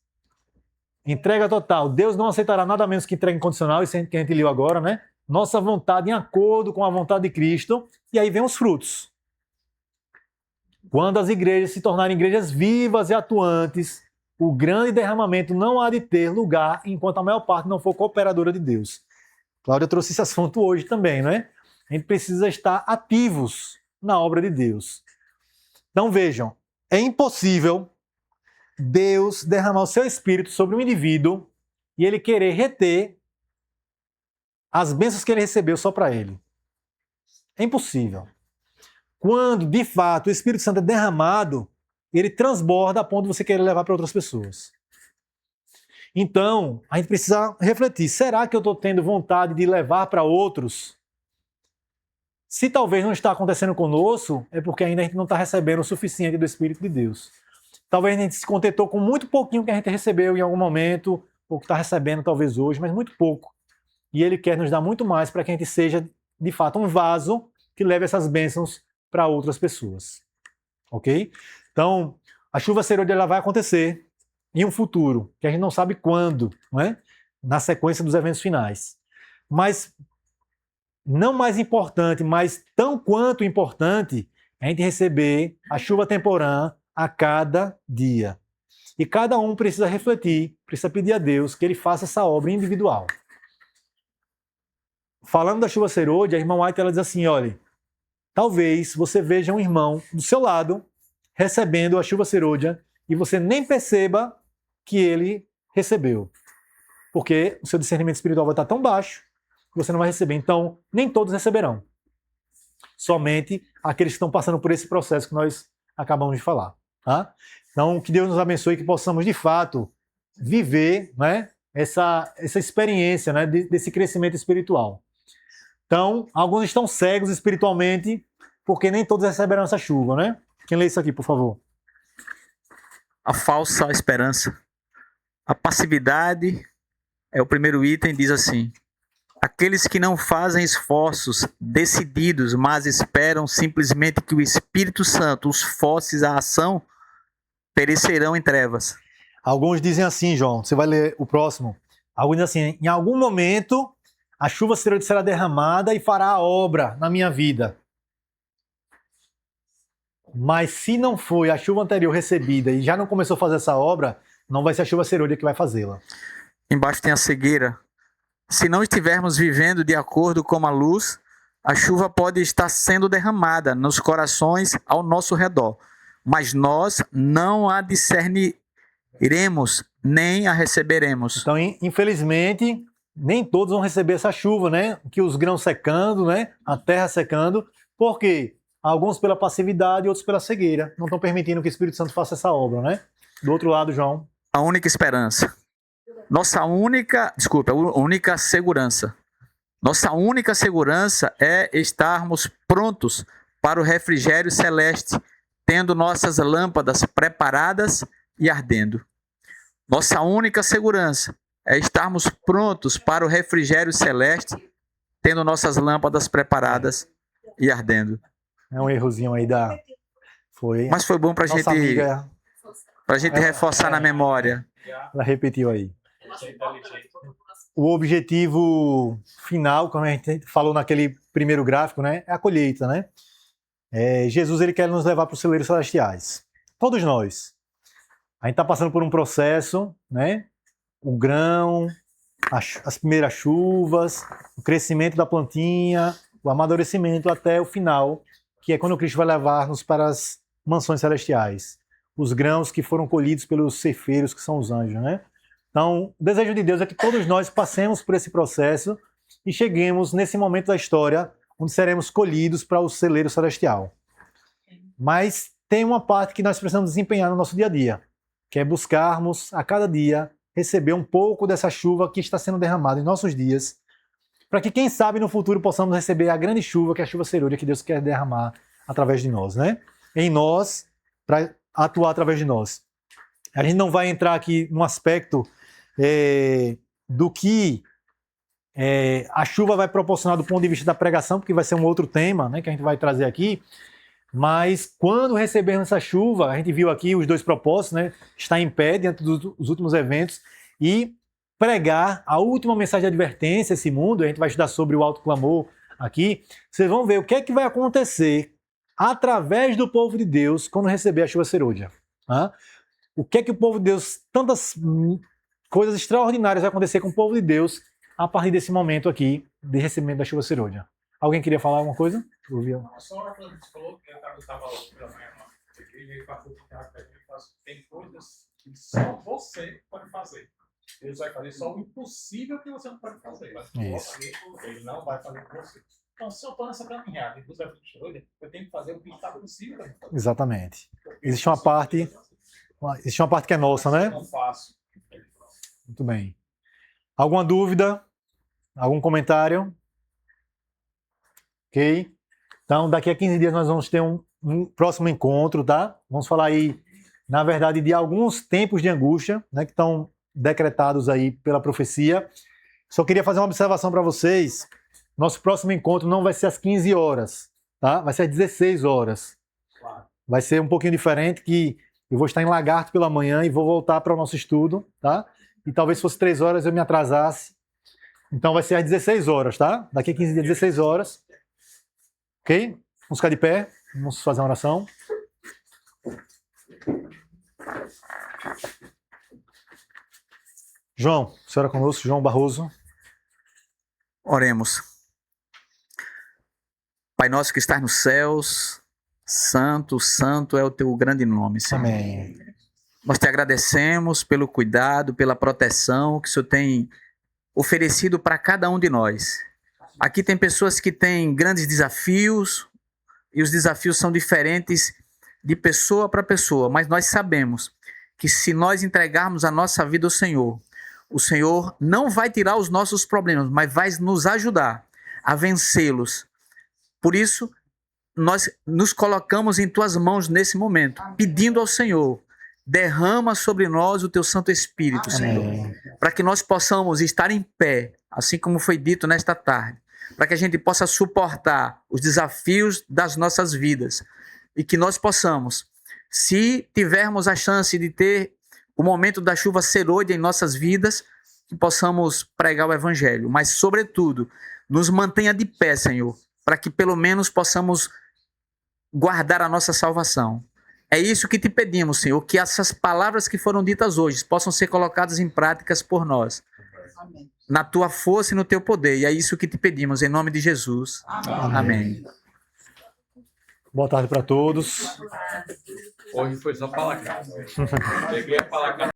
S1: entrega total. Deus não aceitará nada menos que entrega incondicional, isso que a gente leu agora, né? Nossa vontade em acordo com a vontade de Cristo, e aí vem os frutos. Quando as igrejas se tornarem igrejas vivas e atuantes, o grande derramamento não há de ter lugar enquanto a maior parte não for cooperadora de Deus. Cláudia trouxe esse assunto hoje também, não é? A gente precisa estar ativos na obra de Deus. Então vejam, é impossível Deus derramar o seu espírito sobre um indivíduo e ele querer reter as bênçãos que ele recebeu só para ele. É impossível. Quando, de fato, o Espírito Santo é derramado, ele transborda a ponto de você querer levar para outras pessoas. Então, a gente precisa refletir. Será que eu estou tendo vontade de levar para outros? Se talvez não está acontecendo conosco, é porque ainda a gente não está recebendo o suficiente do Espírito de Deus. Talvez a gente se contentou com muito pouquinho que a gente recebeu em algum momento, ou que está recebendo talvez hoje, mas muito pouco. E ele quer nos dar muito mais para que a gente seja, de fato, um vaso que leve essas bênçãos para outras pessoas. Ok? Então, a chuva serôdia ela vai acontecer em um futuro, que a gente não sabe quando, não é? Na sequência dos eventos finais. Mas, não mais importante, mas tão quanto importante, é a gente receber a chuva temporã a cada dia. E cada um precisa refletir, precisa pedir a Deus que ele faça essa obra individual. Falando da chuva serôdia, a irmã White ela diz assim, olha, talvez você veja um irmão do seu lado recebendo a chuva serôdia e você nem perceba que ele recebeu. Porque o seu discernimento espiritual vai estar tão baixo que você não vai receber. Então, nem todos receberão. Somente aqueles que estão passando por esse processo que nós acabamos de falar. Tá? Então, que Deus nos abençoe e que possamos, de fato, viver, né, essa experiência, né, desse crescimento espiritual. Então, alguns estão cegos espiritualmente porque nem todos receberão essa chuva, né? Quem lê isso aqui, por favor?
S10: A falsa esperança. A passividade é o primeiro item, diz assim: aqueles que não fazem esforços decididos, mas esperam simplesmente que o Espírito Santo os force à ação, perecerão em trevas.
S1: Alguns dizem assim, João, você vai ler o próximo. Alguns dizem assim, em algum momento a chuva será derramada e fará a obra na minha vida. Mas se não foi a chuva anterior recebida e já não começou a fazer essa obra, não vai ser a chuva serôdia que vai fazê-la.
S10: Embaixo tem a cegueira. Se não estivermos vivendo de acordo com a luz, a chuva pode estar sendo derramada nos corações ao nosso redor, mas nós não a discerniremos nem a receberemos.
S1: Então, infelizmente, nem todos vão receber essa chuva, né? Que os grãos secando, né? A terra secando. Por quê? Alguns pela passividade e outros pela cegueira. Não estão permitindo que o Espírito Santo faça essa obra, né? Do outro lado, João.
S10: A única esperança. Nossa única segurança. Nossa única segurança é estarmos prontos para o refrigério celeste, tendo nossas lâmpadas preparadas e ardendo. Nossa única segurança é estarmos prontos para o refrigério celeste, tendo nossas lâmpadas preparadas e ardendo.
S1: É um errozinho aí da... Foi.
S10: Mas foi bom para a gente reforçar na memória.
S1: Ela repetiu aí. O objetivo final, como a gente falou naquele primeiro gráfico, né, é a colheita, né? Jesus ele quer nos levar para os celeiros celestiais. Todos nós. A gente está passando por um processo, né? O grão, as primeiras chuvas, o crescimento da plantinha, o amadurecimento até o final, que é quando Cristo vai levar-nos para as mansões celestiais. Os grãos que foram colhidos pelos ceifeiros, que são os anjos, né? Então, o desejo de Deus é que todos nós passemos por esse processo e cheguemos nesse momento da história onde seremos colhidos para o celeiro celestial. Mas tem uma parte que nós precisamos desempenhar no nosso dia a dia, que é buscarmos a cada dia receber um pouco dessa chuva que está sendo derramada em nossos dias, para que, quem sabe, no futuro possamos receber a grande chuva, que é a chuva serôdia que Deus quer derramar através de nós, né? Em nós, para atuar através de nós. A gente não vai entrar aqui no aspecto do que a chuva vai proporcionar do ponto de vista da pregação, porque vai ser um outro tema, né, que a gente vai trazer aqui. Mas quando recebermos essa chuva, a gente viu aqui os dois propósitos, né? Estar em pé diante dos últimos eventos e pregar a última mensagem de advertência a esse mundo. A gente vai estudar sobre o alto clamor aqui. Vocês vão ver o que é que vai acontecer através do povo de Deus quando receber a chuva serôdia. Tá? O que é que o povo de Deus, tantas coisas extraordinárias vai acontecer com o povo de Deus a partir desse momento aqui de recebimento da chuva serôdia. Alguém queria falar alguma coisa?
S8: Só a coisa que você falou, que eu estava lá pela manhã na igreja, ele passou de casa, tem coisas que só você pode fazer. Deus vai fazer só o impossível que você não pode fazer. Mas ele não vai fazer com você. Então, se eu estou nessa caminhada, e você vai fazer, eu tenho que fazer o que está possível.
S1: Exatamente. Existe uma parte que é nossa, né?
S8: Não faço.
S1: Muito bem. Alguma dúvida? Algum comentário? Ok? Então, daqui a 15 dias nós vamos ter um próximo encontro, tá? Vamos falar aí, na verdade, de alguns tempos de angústia, né, que estão decretados aí pela profecia. Só queria fazer uma observação para vocês. Nosso próximo encontro não vai ser às 15 horas, tá? Vai ser às 16 horas. Vai ser um pouquinho diferente, que eu vou estar em Lagarto pela manhã e vou voltar para o nosse estudo, tá? E talvez se fosse 3 horas eu me atrasasse. Então vai ser às 16 horas, tá? Daqui a 15 dias, 16 horas. Ok? Vamos ficar de pé. Vamos fazer uma oração. João, senhora conosco, João Barroso.
S10: Oremos. Pai nosso que estás nos céus, santo, santo é o teu grande nome, Senhor.
S1: Amém.
S10: Nós te agradecemos pelo cuidado, pela proteção que o Senhor tem oferecido para cada um de nós. Aqui tem pessoas que têm grandes desafios, e os desafios são diferentes de pessoa para pessoa, mas nós sabemos que se nós entregarmos a nossa vida ao Senhor, o Senhor não vai tirar os nossos problemas, mas vai nos ajudar a vencê-los. Por isso, nós nos colocamos em tuas mãos nesse momento, pedindo ao Senhor, derrama sobre nós o teu Santo Espírito, Senhor, para que nós possamos estar em pé, assim como foi dito nesta tarde, para que a gente possa suportar os desafios das nossas vidas e que nós possamos, se tivermos a chance de ter o momento da chuva serôdia em nossas vidas, que possamos pregar o Evangelho, mas, sobretudo, nos mantenha de pé, Senhor, para que pelo menos possamos guardar a nossa salvação. É isso que te pedimos, Senhor, que essas palavras que foram ditas hoje possam ser colocadas em práticas por nós. Amém. Na tua força e no teu poder. E é isso que te pedimos, em nome de Jesus. Amém. Amém.
S1: Boa tarde para todos.
S8: Hoje foi só para lá. Peguei a palavra.